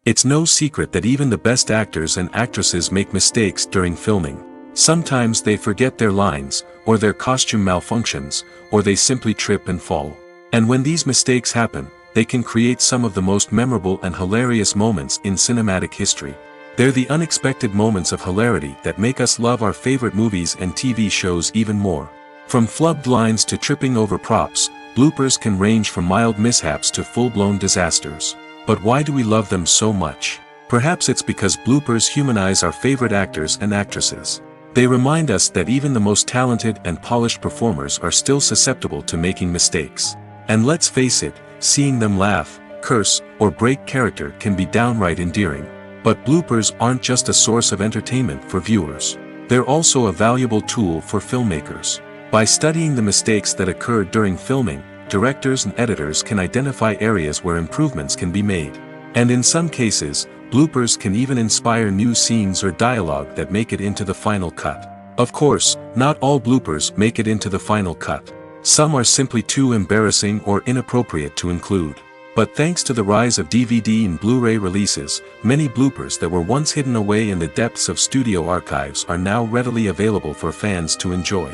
It's no secret that even the best actors and actresses make mistakes during filming. Sometimes they forget their lines, or their costume malfunctions, or they simply trip and fall. And when these mistakes happen, they can create some of the most memorable and hilarious moments in cinematic history. They're the unexpected moments of hilarity that make us love our favorite movies and TV shows even more. From flubbed lines to tripping over props, bloopers can range from mild mishaps to full-blown disasters. But why do we love them so much? Perhaps it's because bloopers humanize our favorite actors and actresses. They remind us that even the most talented and polished performers are still susceptible to making mistakes. And let's face it, seeing them laugh, curse, or break character can be downright endearing. But bloopers aren't just a source of entertainment for viewers. They're also a valuable tool for filmmakers. By studying the mistakes that occurred during filming, directors and editors can identify areas where improvements can be made. And in some cases, bloopers can even inspire new scenes or dialogue that make it into the final cut. Of course, not all bloopers make it into the final cut. Some are simply too embarrassing or inappropriate to include. But thanks to the rise of DVD and Blu-ray releases, many bloopers that were once hidden away in the depths of studio archives are now readily available for fans to enjoy.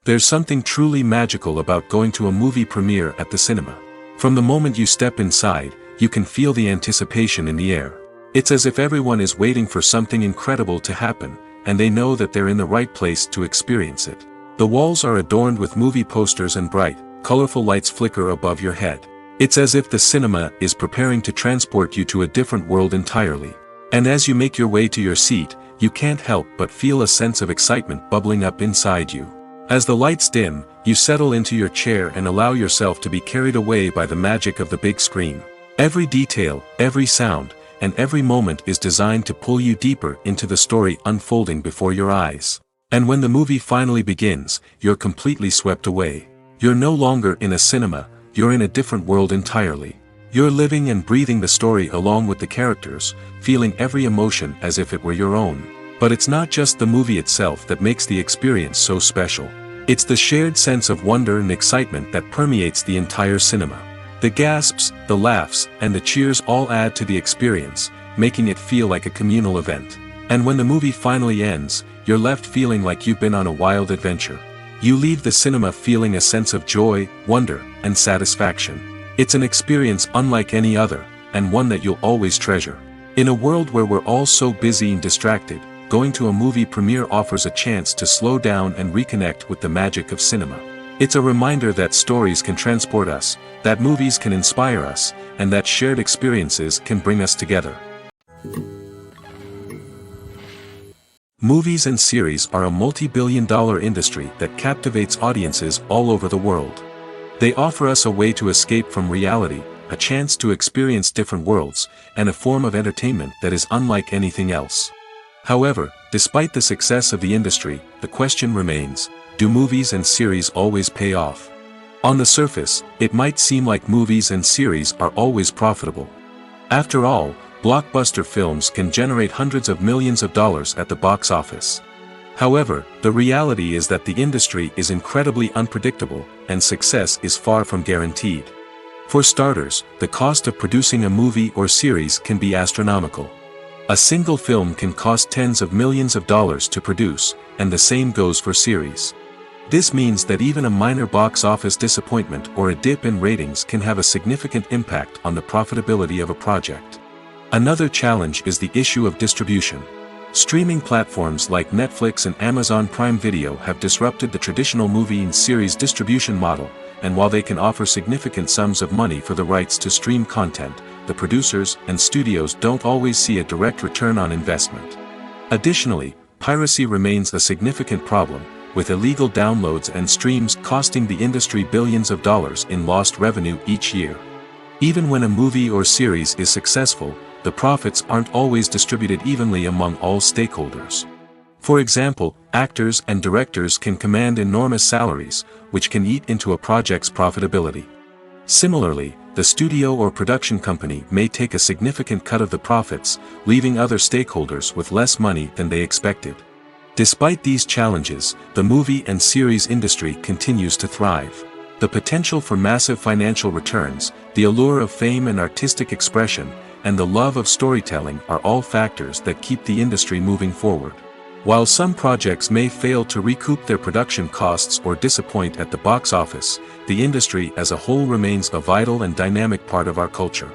There's something truly magical about going to a movie premiere at the cinema. From the moment you step inside, you can feel the anticipation in the air. It's as if everyone is waiting for something incredible to happen, and they know that they're in the right place to experience it. The walls are adorned with movie posters and bright, colorful lights flicker above your head. It's as if the cinema is preparing to transport you to a different world entirely. And as you make your way to your seat, you can't help but feel a sense of excitement bubbling up inside you. As the lights dim, you settle into your chair and allow yourself to be carried away by the magic of the big screen. Every detail, every sound, and every moment is designed to pull you deeper into the story unfolding before your eyes. And when the movie finally begins, you're completely swept away. You're no longer in a cinema, you're in a different world entirely. You're living and breathing the story along with the characters, feeling every emotion as if it were your own. But it's not just the movie itself that makes the experience so special. It's the shared sense of wonder and excitement that permeates the entire cinema. The gasps, the laughs, and the cheers all add to the experience, making it feel like a communal event. And when the movie finally ends, you're left feeling like you've been on a wild adventure. You leave the cinema feeling a sense of joy, wonder, and satisfaction. It's an experience unlike any other, and one that you'll always treasure. In a world where we're all so busy and distracted, going to a movie premiere offers a chance to slow down and reconnect with the magic of cinema. It's a reminder that stories can transport us, that movies can inspire us, and that shared experiences can bring us together. Movies and series are a multi-billion-dollar industry that captivates audiences all over the world. They offer us a way to escape from reality, a chance to experience different worlds, and a form of entertainment that is unlike anything else. However, despite the success of the industry, the question remains, do movies and series always pay off? On the surface, it might seem like movies and series are always profitable. After all, blockbuster films can generate hundreds of millions of dollars at the box office. However, the reality is that the industry is incredibly unpredictable, and success is far from guaranteed. For starters, the cost of producing a movie or series can be astronomical. A single film can cost tens of millions of dollars to produce, and the same goes for series. This means that even a minor box office disappointment or a dip in ratings can have a significant impact on the profitability of a project. Another challenge is the issue of distribution. Streaming platforms like Netflix and Amazon Prime Video have disrupted the traditional movie and series distribution model, and while they can offer significant sums of money for the rights to stream content, the producers and studios don't always see a direct return on investment. Additionally, piracy remains a significant problem, with illegal downloads and streams costing the industry billions of dollars in lost revenue each year. Even when a movie or series is successful, the profits aren't always distributed evenly among all stakeholders. For example, actors and directors can command enormous salaries, which can eat into a project's profitability. Similarly, the studio or production company may take a significant cut of the profits, leaving other stakeholders with less money than they expected. Despite these challenges, the movie and series industry continues to thrive. The potential for massive financial returns, the allure of fame and artistic expression, and the love of storytelling are all factors that keep the industry moving forward. While some projects may fail to recoup their production costs or disappoint at the box office, the industry as a whole remains a vital and dynamic part of our culture.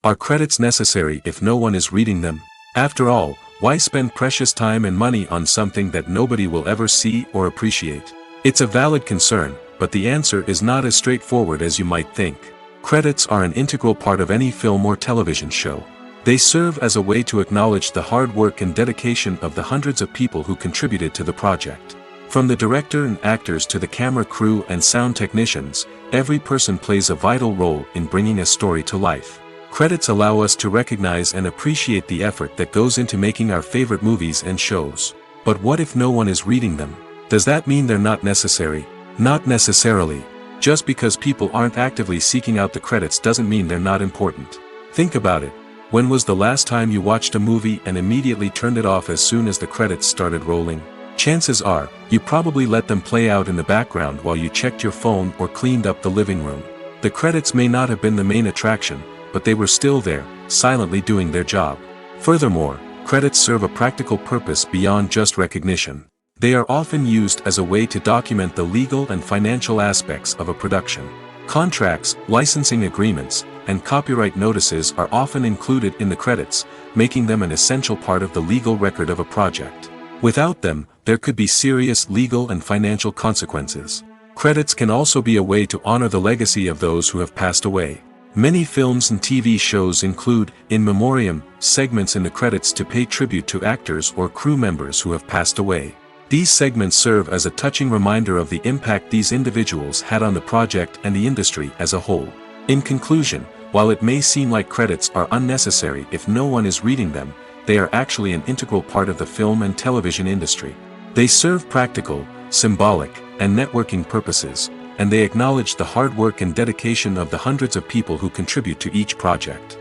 Are credits necessary if no one is reading them? After all, why spend precious time and money on something that nobody will ever see or appreciate? It's a valid concern, but the answer is not as straightforward as you might think. Credits are an integral part of any film or television show. They serve as a way to acknowledge the hard work and dedication of the hundreds of people who contributed to the project. From the director and actors to the camera crew and sound technicians, every person plays a vital role in bringing a story to life. Credits allow us to recognize and appreciate the effort that goes into making our favorite movies and shows. But what if no one is reading them? Does that mean they're not necessary? Not necessarily. Just because people aren't actively seeking out the credits doesn't mean they're not important. Think about it. When was the last time you watched a movie and immediately turned it off as soon as the credits started rolling? Chances are, you probably let them play out in the background while you checked your phone or cleaned up the living room. The credits may not have been the main attraction, but they were still there, silently doing their job. Furthermore, credits serve a practical purpose beyond just recognition. They are often used as a way to document the legal and financial aspects of a production. Contracts, licensing agreements, and copyright notices are often included in the credits, making them an essential part of the legal record of a project. Without them, there could be serious legal and financial consequences. Credits can also be a way to honor the legacy of those who have passed away. Many films and TV shows include, in memoriam, segments in the credits to pay tribute to actors or crew members who have passed away. These segments serve as a touching reminder of the impact these individuals had on the project and the industry as a whole. In conclusion, while it may seem like credits are unnecessary if no one is reading them, they are actually an integral part of the film and television industry. They serve practical, symbolic, and networking purposes, and they acknowledge the hard work and dedication of the hundreds of people who contribute to each project.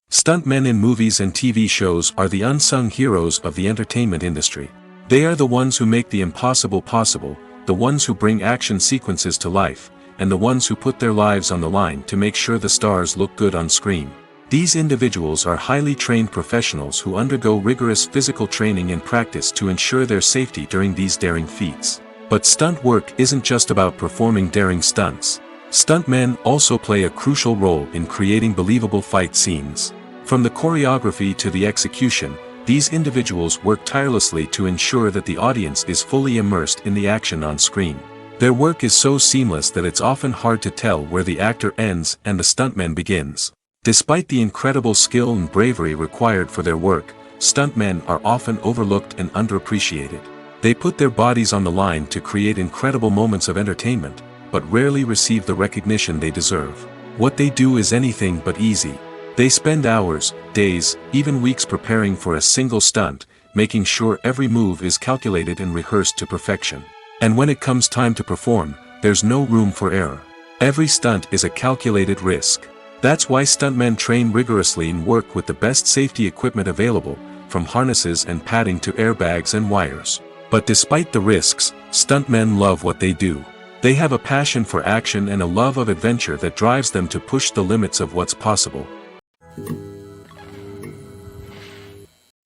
Stuntmen in movies and TV shows are the unsung heroes of the entertainment industry. They are the ones who make the impossible possible, the ones who bring action sequences to life, and the ones who put their lives on the line to make sure the stars look good on screen. These individuals are highly trained professionals who undergo rigorous physical training and practice to ensure their safety during these daring feats. But stunt work isn't just about performing daring stunts. Stuntmen also play a crucial role in creating believable fight scenes. From the choreography to the execution, these individuals work tirelessly to ensure that the audience is fully immersed in the action on screen. Their work is so seamless that it's often hard to tell where the actor ends and the stuntman begins. Despite the incredible skill and bravery required for their work, stuntmen are often overlooked and underappreciated. They put their bodies on the line to create incredible moments of entertainment, but rarely receive the recognition they deserve. What they do is anything but easy. They spend hours, days, even weeks preparing for a single stunt, making sure every move is calculated and rehearsed to perfection. And when it comes time to perform, there's no room for error. Every stunt is a calculated risk. That's why stuntmen train rigorously and work with the best safety equipment available, from harnesses and padding to airbags and wires. But despite the risks, stuntmen love what they do. They have a passion for action and a love of adventure that drives them to push the limits of what's possible.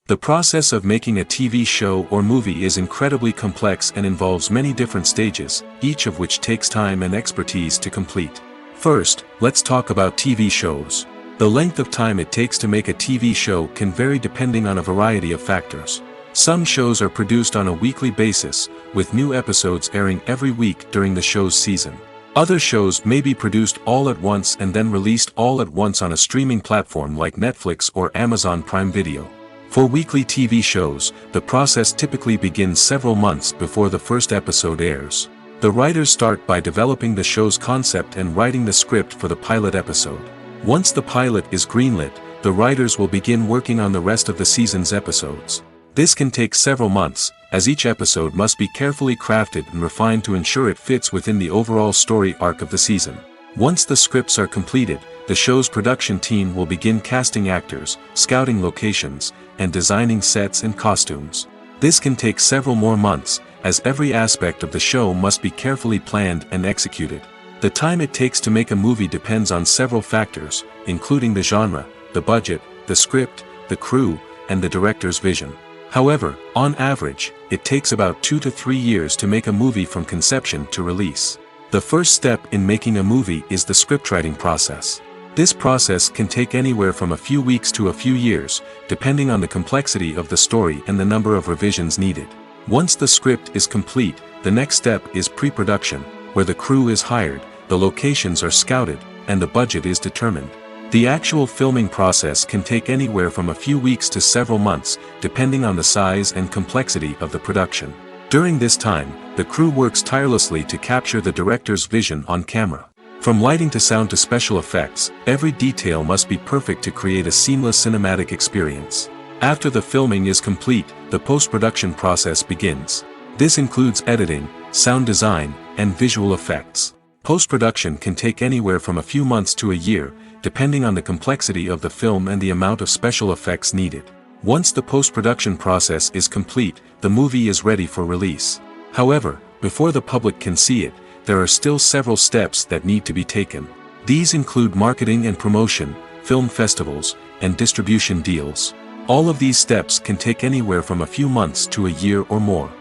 The process of making a TV show or movie is incredibly complex and involves many different stages, each of which takes time and expertise to complete. First, let's talk about TV shows. The length of time it takes to make a TV show can vary depending on a variety of factors. Some shows are produced on a weekly basis, with new episodes airing every week during the show's season. Other shows may be produced all at once and then released all at once on a streaming platform like Netflix or Amazon Prime Video. For weekly TV shows, the process typically begins several months before the first episode airs. The writers start by developing the show's concept and writing the script for the pilot episode. Once the pilot is greenlit, the writers will begin working on the rest of the season's episodes. This can take several months, as each episode must be carefully crafted and refined to ensure it fits within the overall story arc of the season. Once the scripts are completed, the show's production team will begin casting actors, scouting locations, and designing sets and costumes. This can take several more months, as every aspect of the show must be carefully planned and executed. The time it takes to make a movie depends on several factors, including the genre, the budget, the script, the crew, and the director's vision. However, on average, it takes about 2 to 3 years to make a movie from conception to release. The first step in making a movie is the scriptwriting process. This process can take anywhere from a few weeks to a few years, depending on the complexity of the story and the number of revisions needed. Once the script is complete, the next step is pre-production, where the crew is hired, the locations are scouted, and the budget is determined. The actual filming process can take anywhere from a few weeks to several months, depending on the size and complexity of the production. During this time, the crew works tirelessly to capture the director's vision on camera. From lighting to sound to special effects, every detail must be perfect to create a seamless cinematic experience. After the filming is complete, the post-production process begins. This includes editing, sound design, and visual effects. Post-production can take anywhere from a few months to a year, depending on the complexity of the film and the amount of special effects needed. Once the post-production process is complete, the movie is ready for release. However, before the public can see it, there are still several steps that need to be taken. These include marketing and promotion, film festivals, and distribution deals. All of these steps can take anywhere from a few months to a year or more.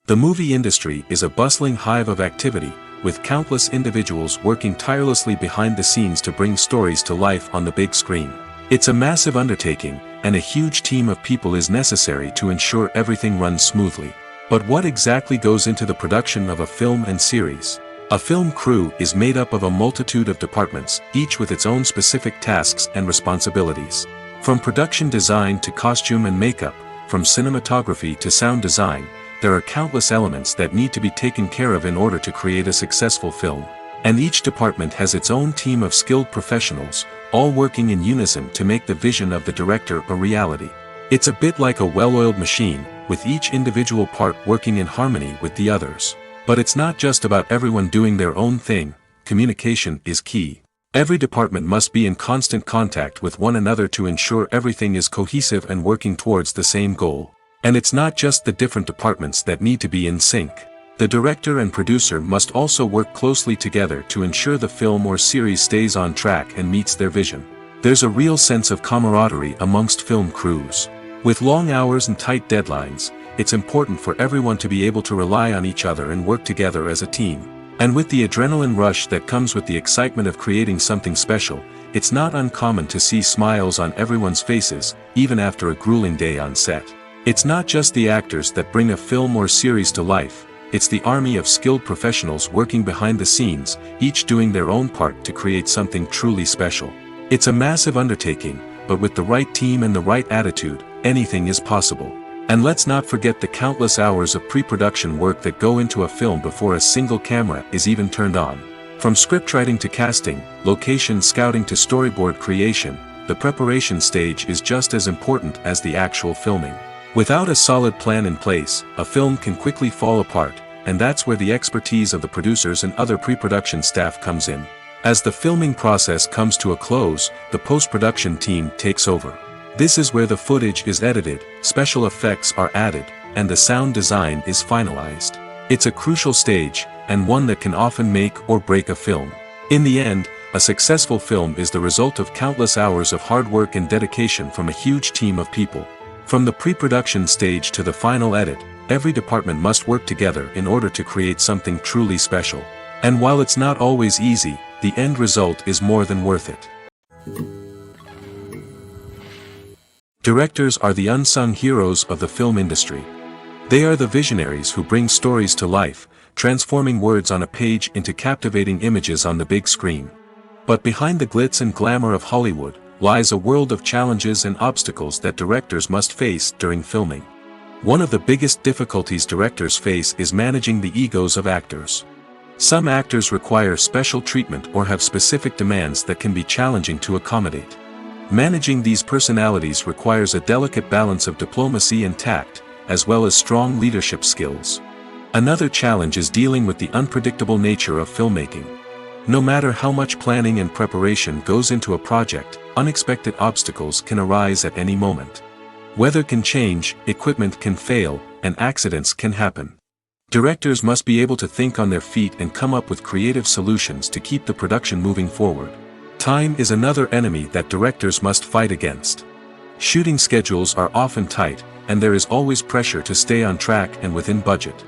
The movie industry is a bustling hive of activity, with countless individuals working tirelessly behind the scenes to bring stories to life on the big screen. It's a massive undertaking, and a huge team of people is necessary to ensure everything runs smoothly. But what exactly goes into the production of a film and series? A film crew is made up of a multitude of departments, each with its own specific tasks and responsibilities. From production design to costume and makeup, from cinematography to sound design, there are countless elements that need to be taken care of in order to create a successful film. And each department has its own team of skilled professionals, all working in unison to make the vision of the director a reality. It's a bit like a well-oiled machine, with each individual part working in harmony with the others. But it's not just about everyone doing their own thing, communication is key. Every department must be in constant contact with one another to ensure everything is cohesive and working towards the same goal. And it's not just the different departments that need to be in sync. The director and producer must also work closely together to ensure the film or series stays on track and meets their vision. There's a real sense of camaraderie amongst film crews. With long hours and tight deadlines, it's important for everyone to be able to rely on each other and work together as a team. And with the adrenaline rush that comes with the excitement of creating something special, it's not uncommon to see smiles on everyone's faces, even after a grueling day on set. It's not just the actors that bring a film or series to life, it's the army of skilled professionals working behind the scenes, each doing their own part to create something truly special. It's a massive undertaking, but with the right team and the right attitude, anything is possible. And let's not forget the countless hours of pre-production work that go into a film before a single camera is even turned on. From scriptwriting to casting, location scouting to storyboard creation, the preparation stage is just as important as the actual filming. Without a solid plan in place, a film can quickly fall apart, and that's where the expertise of the producers and other pre-production staff comes in. As the filming process comes to a close, the post-production team takes over. This is where the footage is edited, special effects are added, and the sound design is finalized. It's a crucial stage, and one that can often make or break a film. In the end, a successful film is the result of countless hours of hard work and dedication from a huge team of people. From the pre-production stage to the final edit, every department must work together in order to create something truly special. And while it's not always easy, the end result is more than worth it. Directors are the unsung heroes of the film industry. They are the visionaries who bring stories to life, transforming words on a page into captivating images on the big screen. But behind the glitz and glamour of Hollywood, lies a world of challenges and obstacles that directors must face during filming. One of the biggest difficulties directors face is managing the egos of actors. Some actors require special treatment or have specific demands that can be challenging to accommodate. Managing these personalities requires a delicate balance of diplomacy and tact, as well as strong leadership skills. Another challenge is dealing with the unpredictable nature of filmmaking. No matter how much planning and preparation goes into a project, unexpected obstacles can arise at any moment. Weather can change, equipment can fail, and accidents can happen. Directors must be able to think on their feet and come up with creative solutions to keep the production moving forward. Time is another enemy that directors must fight against. Shooting schedules are often tight, and there is always pressure to stay on track and within budget.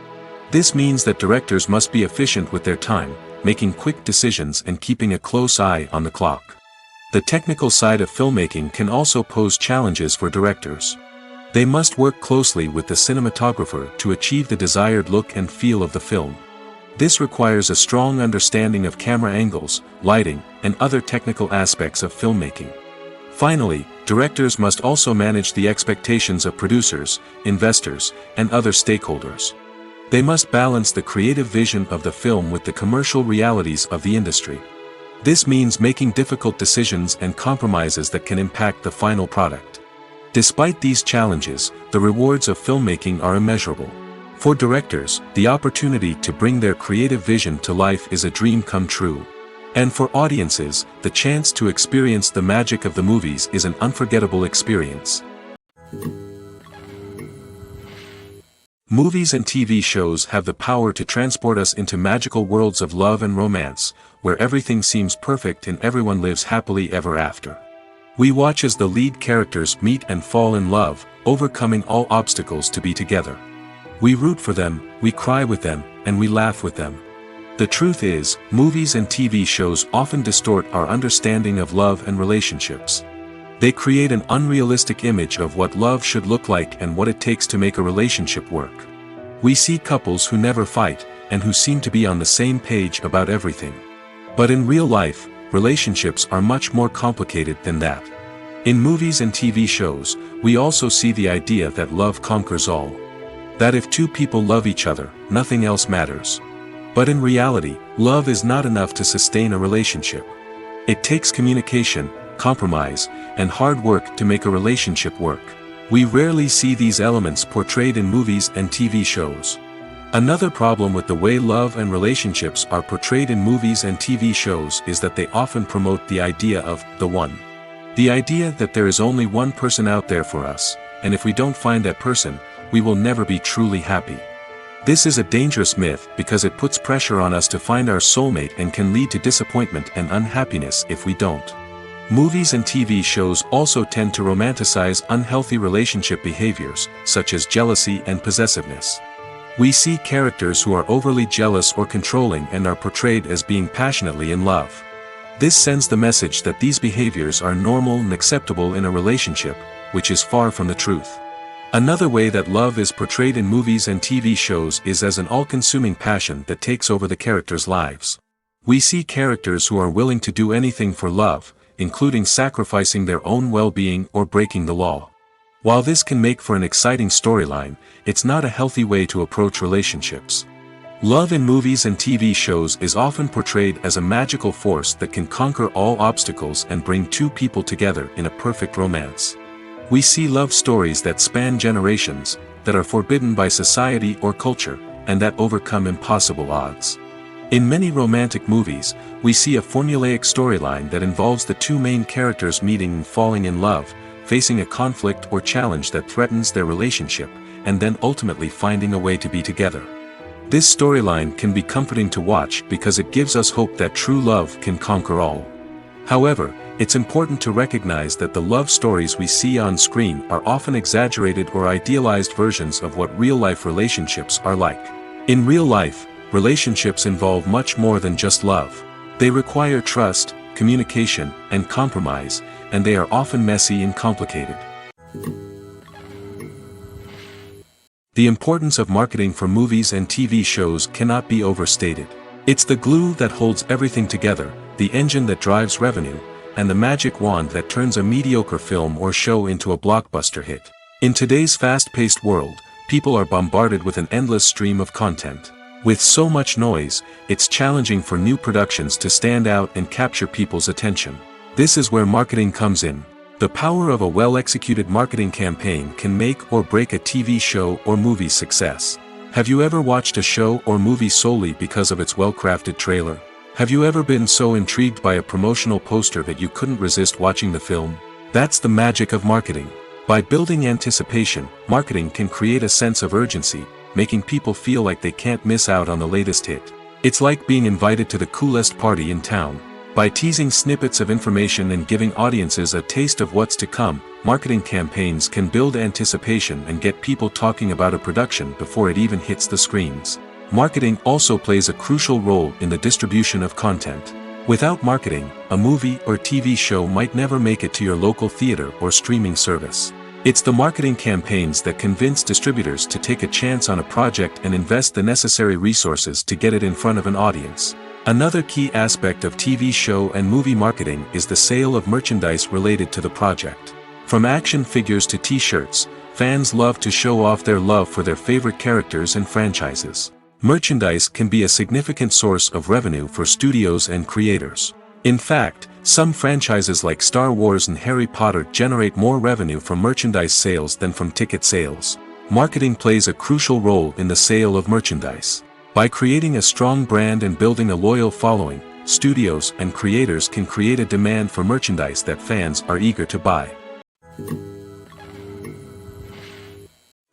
This means that directors must be efficient with their time, making quick decisions and keeping a close eye on the clock. The technical side of filmmaking can also pose challenges for directors. They must work closely with the cinematographer to achieve the desired look and feel of the film. This requires a strong understanding of camera angles, lighting, and other technical aspects of filmmaking. Finally, directors must also manage the expectations of producers, investors, and other stakeholders. They must balance the creative vision of the film with the commercial realities of the industry. This means making difficult decisions and compromises that can impact the final product. Despite these challenges, the rewards of filmmaking are immeasurable. For directors, the opportunity to bring their creative vision to life is a dream come true. And for audiences, the chance to experience the magic of the movies is an unforgettable experience. Movies and TV shows have the power to transport us into magical worlds of love and romance, where everything seems perfect and everyone lives happily ever after. We watch as the lead characters meet and fall in love, overcoming all obstacles to be together. We root for them, we cry with them, and we laugh with them. The truth is, movies and TV shows often distort our understanding of love and relationships. They create an unrealistic image of what love should look like and what it takes to make a relationship work. We see couples who never fight, and who seem to be on the same page about everything. But in real life, relationships are much more complicated than that. In movies and TV shows, we also see the idea that love conquers all. That if two people love each other, nothing else matters. But in reality, love is not enough to sustain a relationship. It takes communication, compromise, and hard work to make a relationship work. We rarely see these elements portrayed in movies and TV shows. Another problem with the way love and relationships are portrayed in movies and TV shows is that they often promote the idea of the one. The idea that there is only one person out there for us, and if we don't find that person, we will never be truly happy. This is a dangerous myth because it puts pressure on us to find our soulmate and can lead to disappointment and unhappiness if we don't. Movies and TV shows also tend to romanticize unhealthy relationship behaviors, such as jealousy and possessiveness. We see characters who are overly jealous or controlling and are portrayed as being passionately in love. This sends the message that these behaviors are normal and acceptable in a relationship, which is far from the truth. Another way that love is portrayed in movies and TV shows is as an all-consuming passion that takes over the characters' lives. We see characters who are willing to do anything for love, including sacrificing their own well-being or breaking the law. While this can make for an exciting storyline, it's not a healthy way to approach relationships. Love in movies and TV shows is often portrayed as a magical force that can conquer all obstacles and bring two people together in a perfect romance. We see love stories that span generations, that are forbidden by society or culture, and that overcome impossible odds. In many romantic movies, we see a formulaic storyline that involves the two main characters meeting and falling in love, facing a conflict or challenge that threatens their relationship, and then ultimately finding a way to be together. This storyline can be comforting to watch because it gives us hope that true love can conquer all. However, it's important to recognize that the love stories we see on screen are often exaggerated or idealized versions of what real-life relationships are like. In real life, relationships involve much more than just love. They require trust, communication, and compromise, and they are often messy and complicated. The importance of marketing for movies and TV shows cannot be overstated. It's the glue that holds everything together, the engine that drives revenue, and the magic wand that turns a mediocre film or show into a blockbuster hit. In today's fast-paced world, people are bombarded with an endless stream of content. With so much noise, it's challenging for new productions to stand out and capture people's attention. This is where marketing comes in. The power of a well-executed marketing campaign can make or break a TV show or movie's success. Have you ever watched a show or movie solely because of its well-crafted trailer? Have you ever been so intrigued by a promotional poster that you couldn't resist watching the film? That's the magic of marketing. By building anticipation, marketing can create a sense of urgency, making people feel like they can't miss out on the latest hit. It's like being invited to the coolest party in town. By teasing snippets of information and giving audiences a taste of what's to come, marketing campaigns can build anticipation and get people talking about a production before it even hits the screens. Marketing also plays a crucial role in the distribution of content. Without marketing, a movie or TV show might never make it to your local theater or streaming service. It's the marketing campaigns that convince distributors to take a chance on a project and invest the necessary resources to get it in front of an audience. Another key aspect of TV show and movie marketing is the sale of merchandise related to the project. From action figures to t-shirts, fans love to show off their love for their favorite characters and franchises. Merchandise can be a significant source of revenue for studios and creators. In fact, some franchises like Star Wars and Harry Potter generate more revenue from merchandise sales than from ticket sales. Marketing plays a crucial role in the sale of merchandise. By creating a strong brand and building a loyal following, studios and creators can create a demand for merchandise that fans are eager to buy.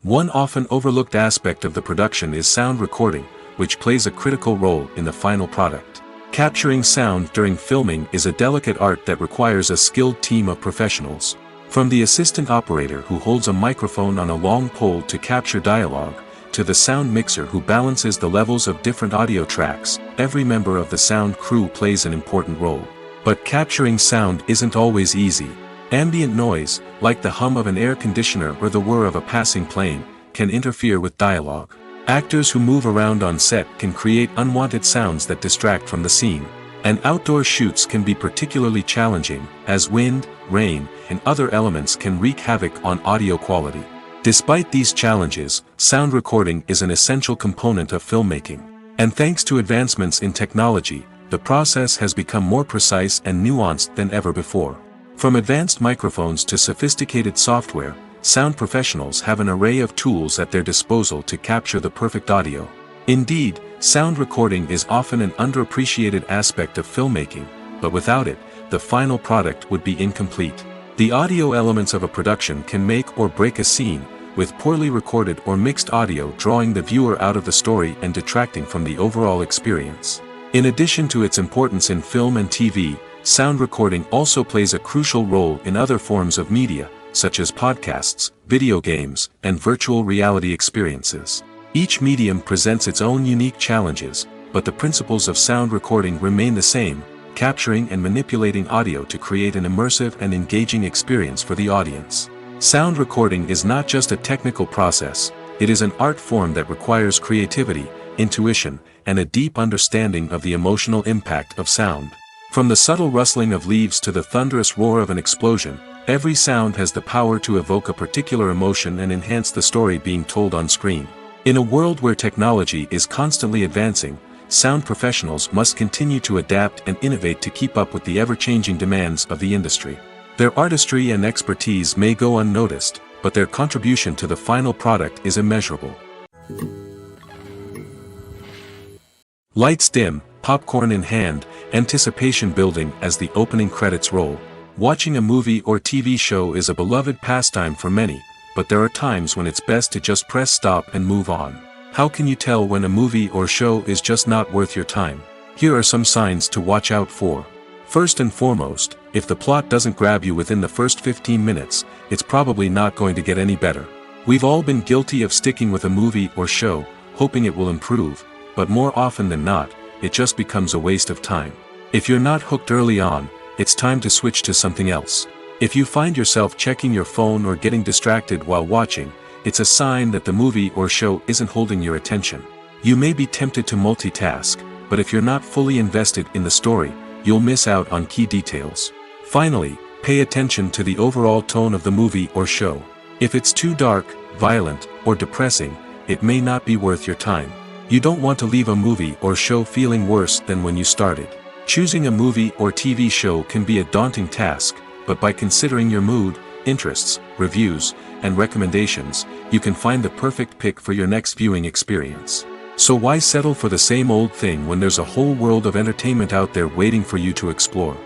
One often overlooked aspect of the production is sound recording, which plays a critical role in the final product. Capturing sound during filming is a delicate art that requires a skilled team of professionals. From the assistant operator who holds a microphone on a long pole to capture dialogue, to the sound mixer who balances the levels of different audio tracks, every member of the sound crew plays an important role. But capturing sound isn't always easy. Ambient noise, like the hum of an air conditioner or the whir of a passing plane, can interfere with dialogue. Actors who move around on set can create unwanted sounds that distract from the scene. And outdoor shoots can be particularly challenging, as wind, rain, and other elements can wreak havoc on audio quality. Despite these challenges, sound recording is an essential component of filmmaking. And thanks to advancements in technology, the process has become more precise and nuanced than ever before. From advanced microphones to sophisticated software, sound professionals have an array of tools at their disposal to capture the perfect audio. Indeed, sound recording is often an underappreciated aspect of filmmaking, but without it, the final product would be incomplete. The audio elements of a production can make or break a scene, with poorly recorded or mixed audio drawing the viewer out of the story and detracting from the overall experience. In addition to its importance in film and TV, sound recording also plays a crucial role in other forms of media, such as podcasts, video games, and virtual reality experiences. Each medium presents its own unique challenges, but the principles of sound recording remain the same: capturing and manipulating audio to create an immersive and engaging experience for the audience. Sound recording is not just a technical process, it is an art form that requires creativity, intuition, and a deep understanding of the emotional impact of sound. From the subtle rustling of leaves to the thunderous roar of an explosion, every sound has the power to evoke a particular emotion and enhance the story being told on screen. In a world where technology is constantly advancing, sound professionals must continue to adapt and innovate to keep up with the ever-changing demands of the industry. Their artistry and expertise may go unnoticed, but their contribution to the final product is immeasurable. Lights dim, popcorn in hand, anticipation building as the opening credits roll. Watching a movie or TV show is a beloved pastime for many, but there are times when it's best to just press stop and move on. How can you tell when a movie or show is just not worth your time? Here are some signs to watch out for. First and foremost, if the plot doesn't grab you within the first 15 minutes, it's probably not going to get any better. We've all been guilty of sticking with a movie or show, hoping it will improve, but more often than not, it just becomes a waste of time. If you're not hooked early on, it's time to switch to something else. If you find yourself checking your phone or getting distracted while watching, it's a sign that the movie or show isn't holding your attention. You may be tempted to multitask, but if you're not fully invested in the story, you'll miss out on key details. Finally, pay attention to the overall tone of the movie or show. If it's too dark, violent, or depressing, it may not be worth your time. You don't want to leave a movie or show feeling worse than when you started. Choosing a movie or TV show can be a daunting task, but by considering your mood, interests, reviews, and recommendations, you can find the perfect pick for your next viewing experience. So why settle for the same old thing when there's a whole world of entertainment out there waiting for you to explore?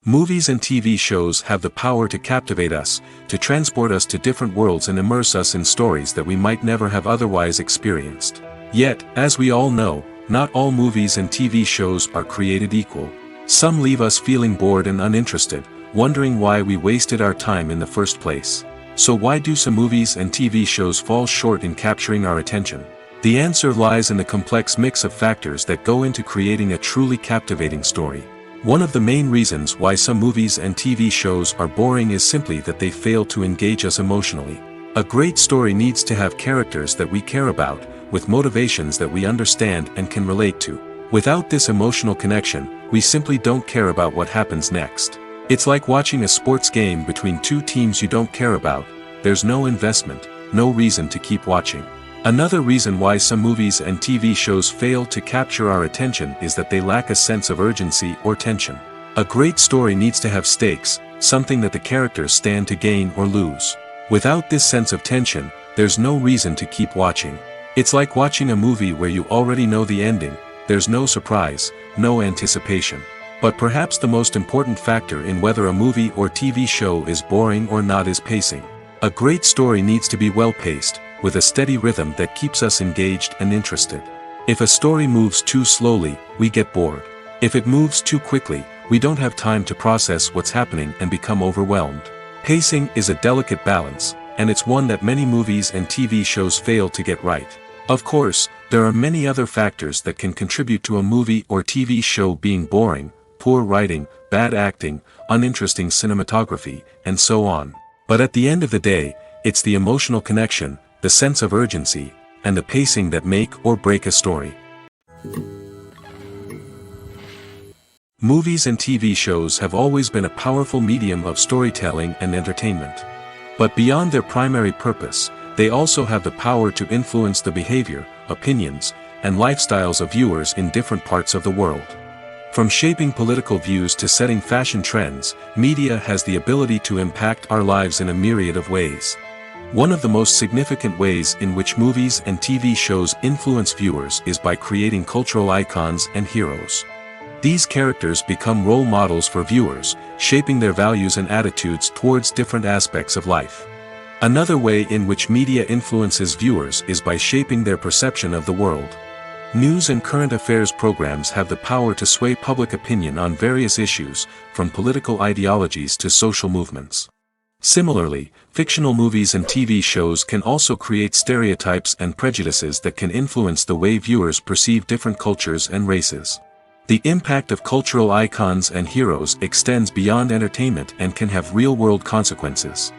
Movies and TV shows have the power to captivate us, to transport us to different worlds and immerse us in stories that we might never have otherwise experienced. Yet, as we all know, not all movies and TV shows are created equal. Some leave us feeling bored and uninterested, wondering why we wasted our time in the first place. So why do some movies and TV shows fall short in capturing our attention? The answer lies in the complex mix of factors that go into creating a truly captivating story. One of the main reasons why some movies and TV shows are boring is simply that they fail to engage us emotionally. A great story needs to have characters that we care about, with motivations that we understand and can relate to. Without this emotional connection, we simply don't care about what happens next. It's like watching a sports game between two teams you don't care about. There's no investment, no reason to keep watching. Another reason why some movies and TV shows fail to capture our attention is that they lack a sense of urgency or tension. A great story needs to have stakes, something that the characters stand to gain or lose. Without this sense of tension, there's no reason to keep watching. It's like watching a movie where you already know the ending. There's no surprise, no anticipation. But perhaps the most important factor in whether a movie or TV show is boring or not is pacing. A great story needs to be well-paced, with a steady rhythm that keeps us engaged and interested. If a story moves too slowly, we get bored. If it moves too quickly, we don't have time to process what's happening and become overwhelmed. Pacing is a delicate balance, and it's one that many movies and TV shows fail to get right. Of course, there are many other factors that can contribute to a movie or TV show being boring: poor writing, bad acting, uninteresting cinematography, and so on. But at the end of the day, it's the emotional connection, the sense of urgency, and the pacing that make or break a story. Movies and TV shows have always been a powerful medium of storytelling and entertainment. But beyond their primary purpose, they also have the power to influence the behavior, opinions, and lifestyles of viewers in different parts of the world. From shaping political views to setting fashion trends, media has the ability to impact our lives in a myriad of ways. One of the most significant ways in which movies and TV shows influence viewers is by creating cultural icons and heroes. These characters become role models for viewers, shaping their values and attitudes towards different aspects of life. Another way in which media influences viewers is by shaping their perception of the world. News and current affairs programs have the power to sway public opinion on various issues, from political ideologies to social movements. Similarly, fictional movies and TV shows can also create stereotypes and prejudices that can influence the way viewers perceive different cultures and races. The impact of cultural icons and heroes extends beyond entertainment and can have real-world consequences.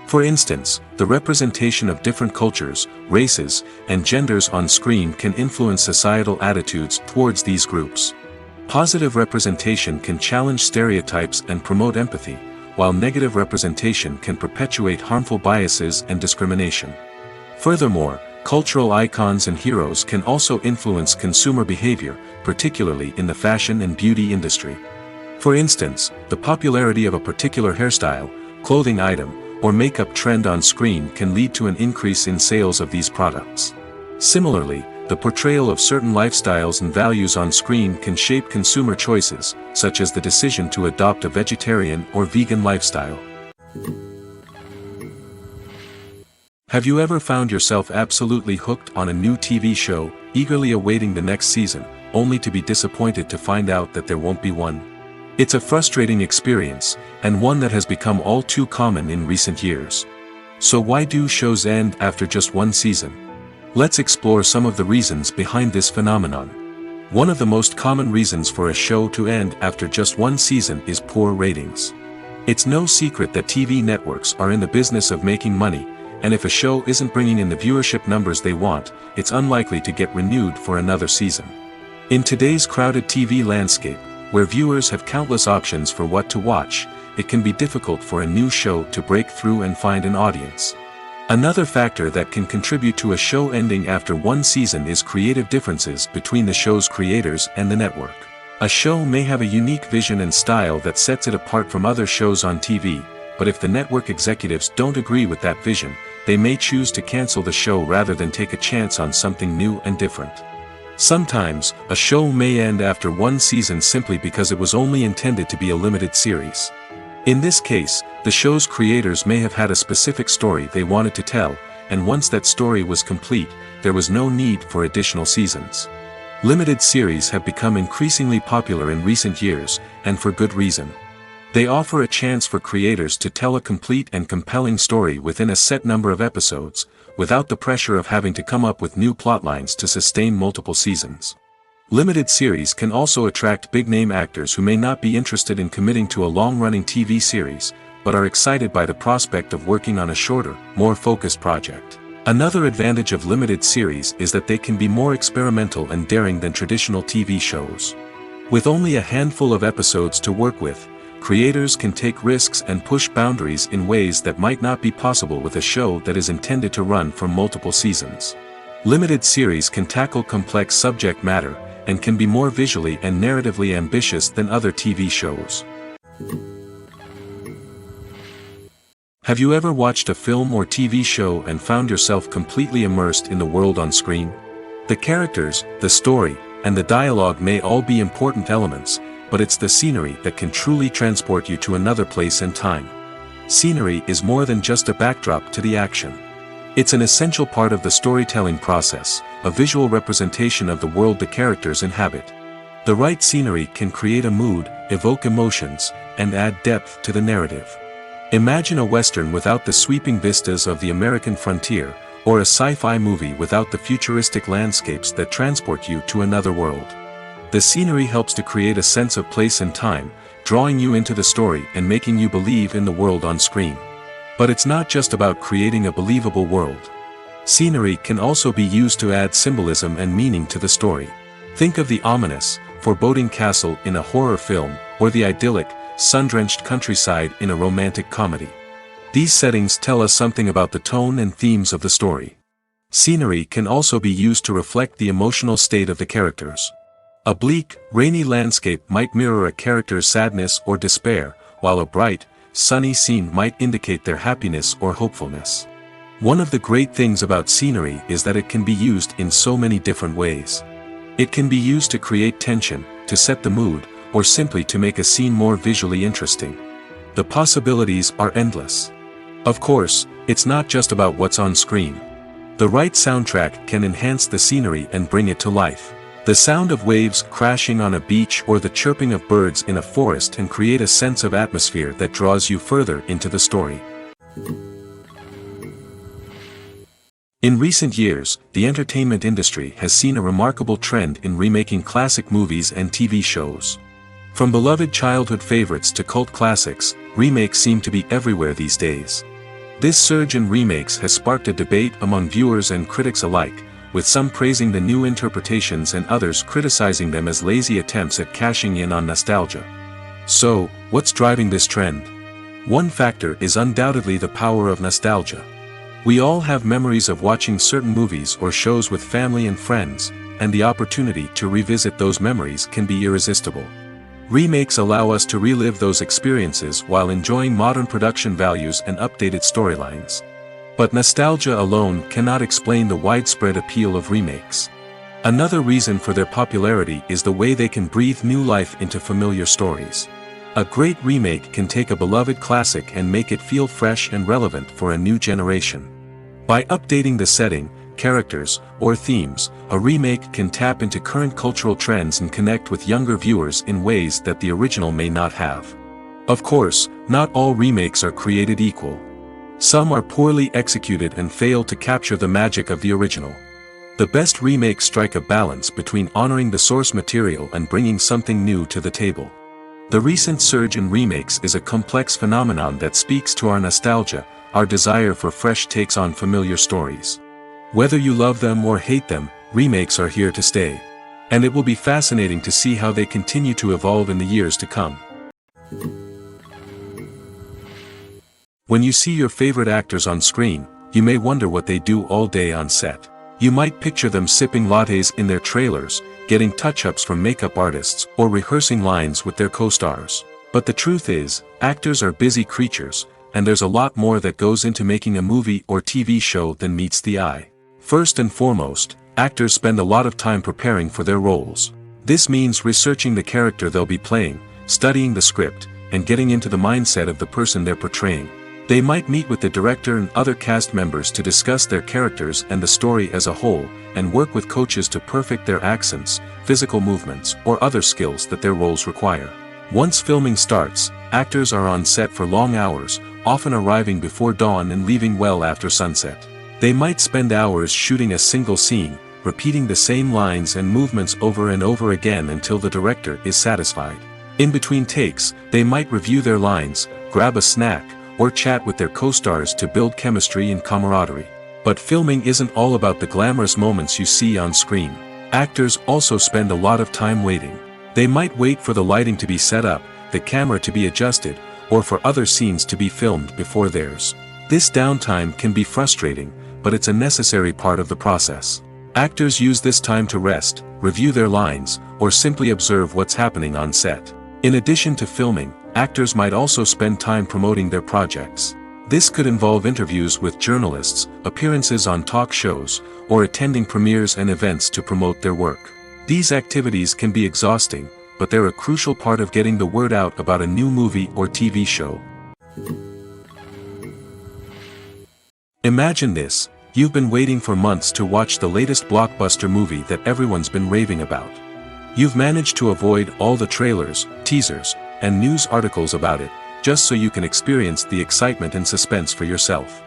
For instance, the representation of different cultures, races, and genders on screen can influence societal attitudes towards these groups. Positive representation can challenge stereotypes and promote empathy, while negative representation can perpetuate harmful biases and discrimination. Furthermore, cultural icons and heroes can also influence consumer behavior, particularly in the fashion and beauty industry. For instance, the popularity of a particular hairstyle, clothing item, or makeup trend on screen can lead to an increase in sales of these products. Similarly, the portrayal of certain lifestyles and values on screen can shape consumer choices, such as the decision to adopt a vegetarian or vegan lifestyle. Have you ever found yourself absolutely hooked on a new TV show, eagerly awaiting the next season, only to be disappointed to find out that there won't be one? It's a frustrating experience, and one that has become all too common in recent years. So why do shows end after just one season? Let's explore some of the reasons behind this phenomenon. One of the most common reasons for a show to end after just one season is poor ratings. It's no secret that TV networks are in the business of making money, and if a show isn't bringing in the viewership numbers they want, it's unlikely to get renewed for another season. In today's crowded TV landscape, where viewers have countless options for what to watch, it can be difficult for a new show to break through and find an audience. Another factor that can contribute to a show ending after one season is creative differences between the show's creators and the network. A show may have a unique vision and style that sets it apart from other shows on TV, but if the network executives don't agree with that vision, they may choose to cancel the show rather than take a chance on something new and different. Sometimes, a show may end after one season simply because it was only intended to be a limited series. In this case, the show's creators may have had a specific story they wanted to tell, and once that story was complete, there was no need for additional seasons. Limited series have become increasingly popular in recent years, and for good reason. They offer a chance for creators to tell a complete and compelling story within a set number of episodes, without the pressure of having to come up with new plotlines to sustain multiple seasons. Limited series can also attract big-name actors who may not be interested in committing to a long-running TV series, but are excited by the prospect of working on a shorter, more focused project. Another advantage of limited series is that they can be more experimental and daring than traditional TV shows. With only a handful of episodes to work with, creators can take risks and push boundaries in ways that might not be possible with a show that is intended to run for multiple seasons. Limited series can tackle complex subject matter, and can be more visually and narratively ambitious than other TV shows. Have you ever watched a film or TV show and found yourself completely immersed in the world on screen? The characters, the story, and the dialogue may all be important elements, but it's the scenery that can truly transport you to another place and time. Scenery is more than just a backdrop to the action. It's an essential part of the storytelling process, a visual representation of the world the characters inhabit. The right scenery can create a mood, evoke emotions, and add depth to the narrative. Imagine a Western without the sweeping vistas of the American frontier, or a sci-fi movie without the futuristic landscapes that transport you to another world. The scenery helps to create a sense of place and time, drawing you into the story and making you believe in the world on screen. But it's not just about creating a believable world. Scenery can also be used to add symbolism and meaning to the story. Think of the ominous, foreboding castle in a horror film, or the idyllic, sun-drenched countryside in a romantic comedy. These settings tell us something about the tone and themes of the story. Scenery can also be used to reflect the emotional state of the characters. A bleak, rainy landscape might mirror a character's sadness or despair, while a bright, sunny scene might indicate their happiness or hopefulness. One of the great things about scenery is that it can be used in so many different ways. It can be used to create tension, to set the mood, or simply to make a scene more visually interesting. The possibilities are endless. Of course, it's not just about what's on screen. The right soundtrack can enhance the scenery and bring it to life. The sound of waves crashing on a beach or the chirping of birds in a forest can create a sense of atmosphere that draws you further into the story. In recent years, the entertainment industry has seen a remarkable trend in remaking classic movies and TV shows. From beloved childhood favorites to cult classics, remakes seem to be everywhere these days. This surge in remakes has sparked a debate among viewers and critics alike, with some praising the new interpretations and others criticizing them as lazy attempts at cashing in on nostalgia. So, what's driving this trend? One factor is undoubtedly the power of nostalgia. We all have memories of watching certain movies or shows with family and friends, and the opportunity to revisit those memories can be irresistible. Remakes allow us to relive those experiences while enjoying modern production values and updated storylines. But nostalgia alone cannot explain the widespread appeal of remakes. Another reason for their popularity is the way they can breathe new life into familiar stories. A great remake can take a beloved classic and make it feel fresh and relevant for a new generation. By updating the setting, characters, or themes, a remake can tap into current cultural trends and connect with younger viewers in ways that the original may not have. Of course, not all remakes are created equal. Some are poorly executed and fail to capture the magic of the original. The best remakes strike a balance between honoring the source material and bringing something new to the table. The recent surge in remakes is a complex phenomenon that speaks to our nostalgia, our desire for fresh takes on familiar stories. Whether you love them or hate them, remakes are here to stay. And it will be fascinating to see how they continue to evolve in the years to come. When you see your favorite actors on screen, you may wonder what they do all day on set. You might picture them sipping lattes in their trailers, getting touch-ups from makeup artists, or rehearsing lines with their co-stars. But the truth is, actors are busy creatures, and there's a lot more that goes into making a movie or TV show than meets the eye. First and foremost, actors spend a lot of time preparing for their roles. This means researching the character they'll be playing, studying the script, and getting into the mindset of the person they're portraying. They might meet with the director and other cast members to discuss their characters and the story as a whole, and work with coaches to perfect their accents, physical movements, or other skills that their roles require. Once filming starts, actors are on set for long hours, often arriving before dawn and leaving well after sunset. They might spend hours shooting a single scene, repeating the same lines and movements over and over again until the director is satisfied. In between takes, they might review their lines, grab a snack, or chat with their co-stars to build chemistry and camaraderie. But filming isn't all about the glamorous moments you see on screen. Actors also spend a lot of time waiting. They might wait for the lighting to be set up, the camera to be adjusted, or for other scenes to be filmed before theirs. This downtime can be frustrating, but it's a necessary part of the process. Actors use this time to rest, review their lines, or simply observe what's happening on set. In addition to filming, actors might also spend time promoting their projects. This could involve interviews with journalists, appearances on talk shows, or attending premieres and events to promote their work. These activities can be exhausting, but they're a crucial part of getting the word out about a new movie or TV show. Imagine this: you've been waiting for months to watch the latest blockbuster movie that everyone's been raving about. You've managed to avoid all the trailers, teasers, and news articles about it, just so you can experience the excitement and suspense for yourself.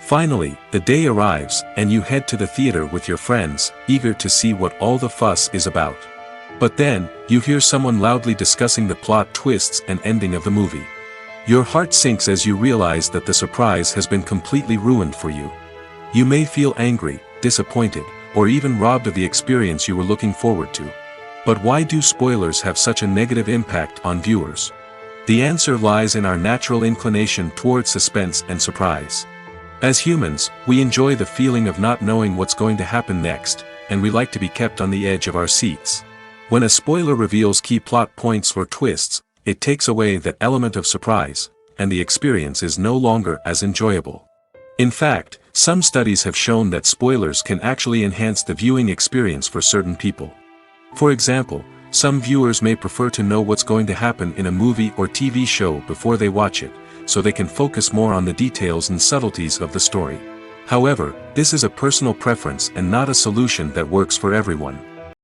Finally, the day arrives, and you head to the theater with your friends, eager to see what all the fuss is about. But then, you hear someone loudly discussing the plot twists and ending of the movie. Your heart sinks as you realize that the surprise has been completely ruined for you. You may feel angry, disappointed, or even robbed of the experience you were looking forward to. But why do spoilers have such a negative impact on viewers? The answer lies in our natural inclination towards suspense and surprise. As humans, we enjoy the feeling of not knowing what's going to happen next, and we like to be kept on the edge of our seats. When a spoiler reveals key plot points or twists, it takes away that element of surprise, and the experience is no longer as enjoyable. In fact, some studies have shown that spoilers can actually enhance the viewing experience for certain people. For example, some viewers may prefer to know what's going to happen in a movie or TV show before they watch it, so they can focus more on the details and subtleties of the story. However, this is a personal preference and not a solution that works for everyone.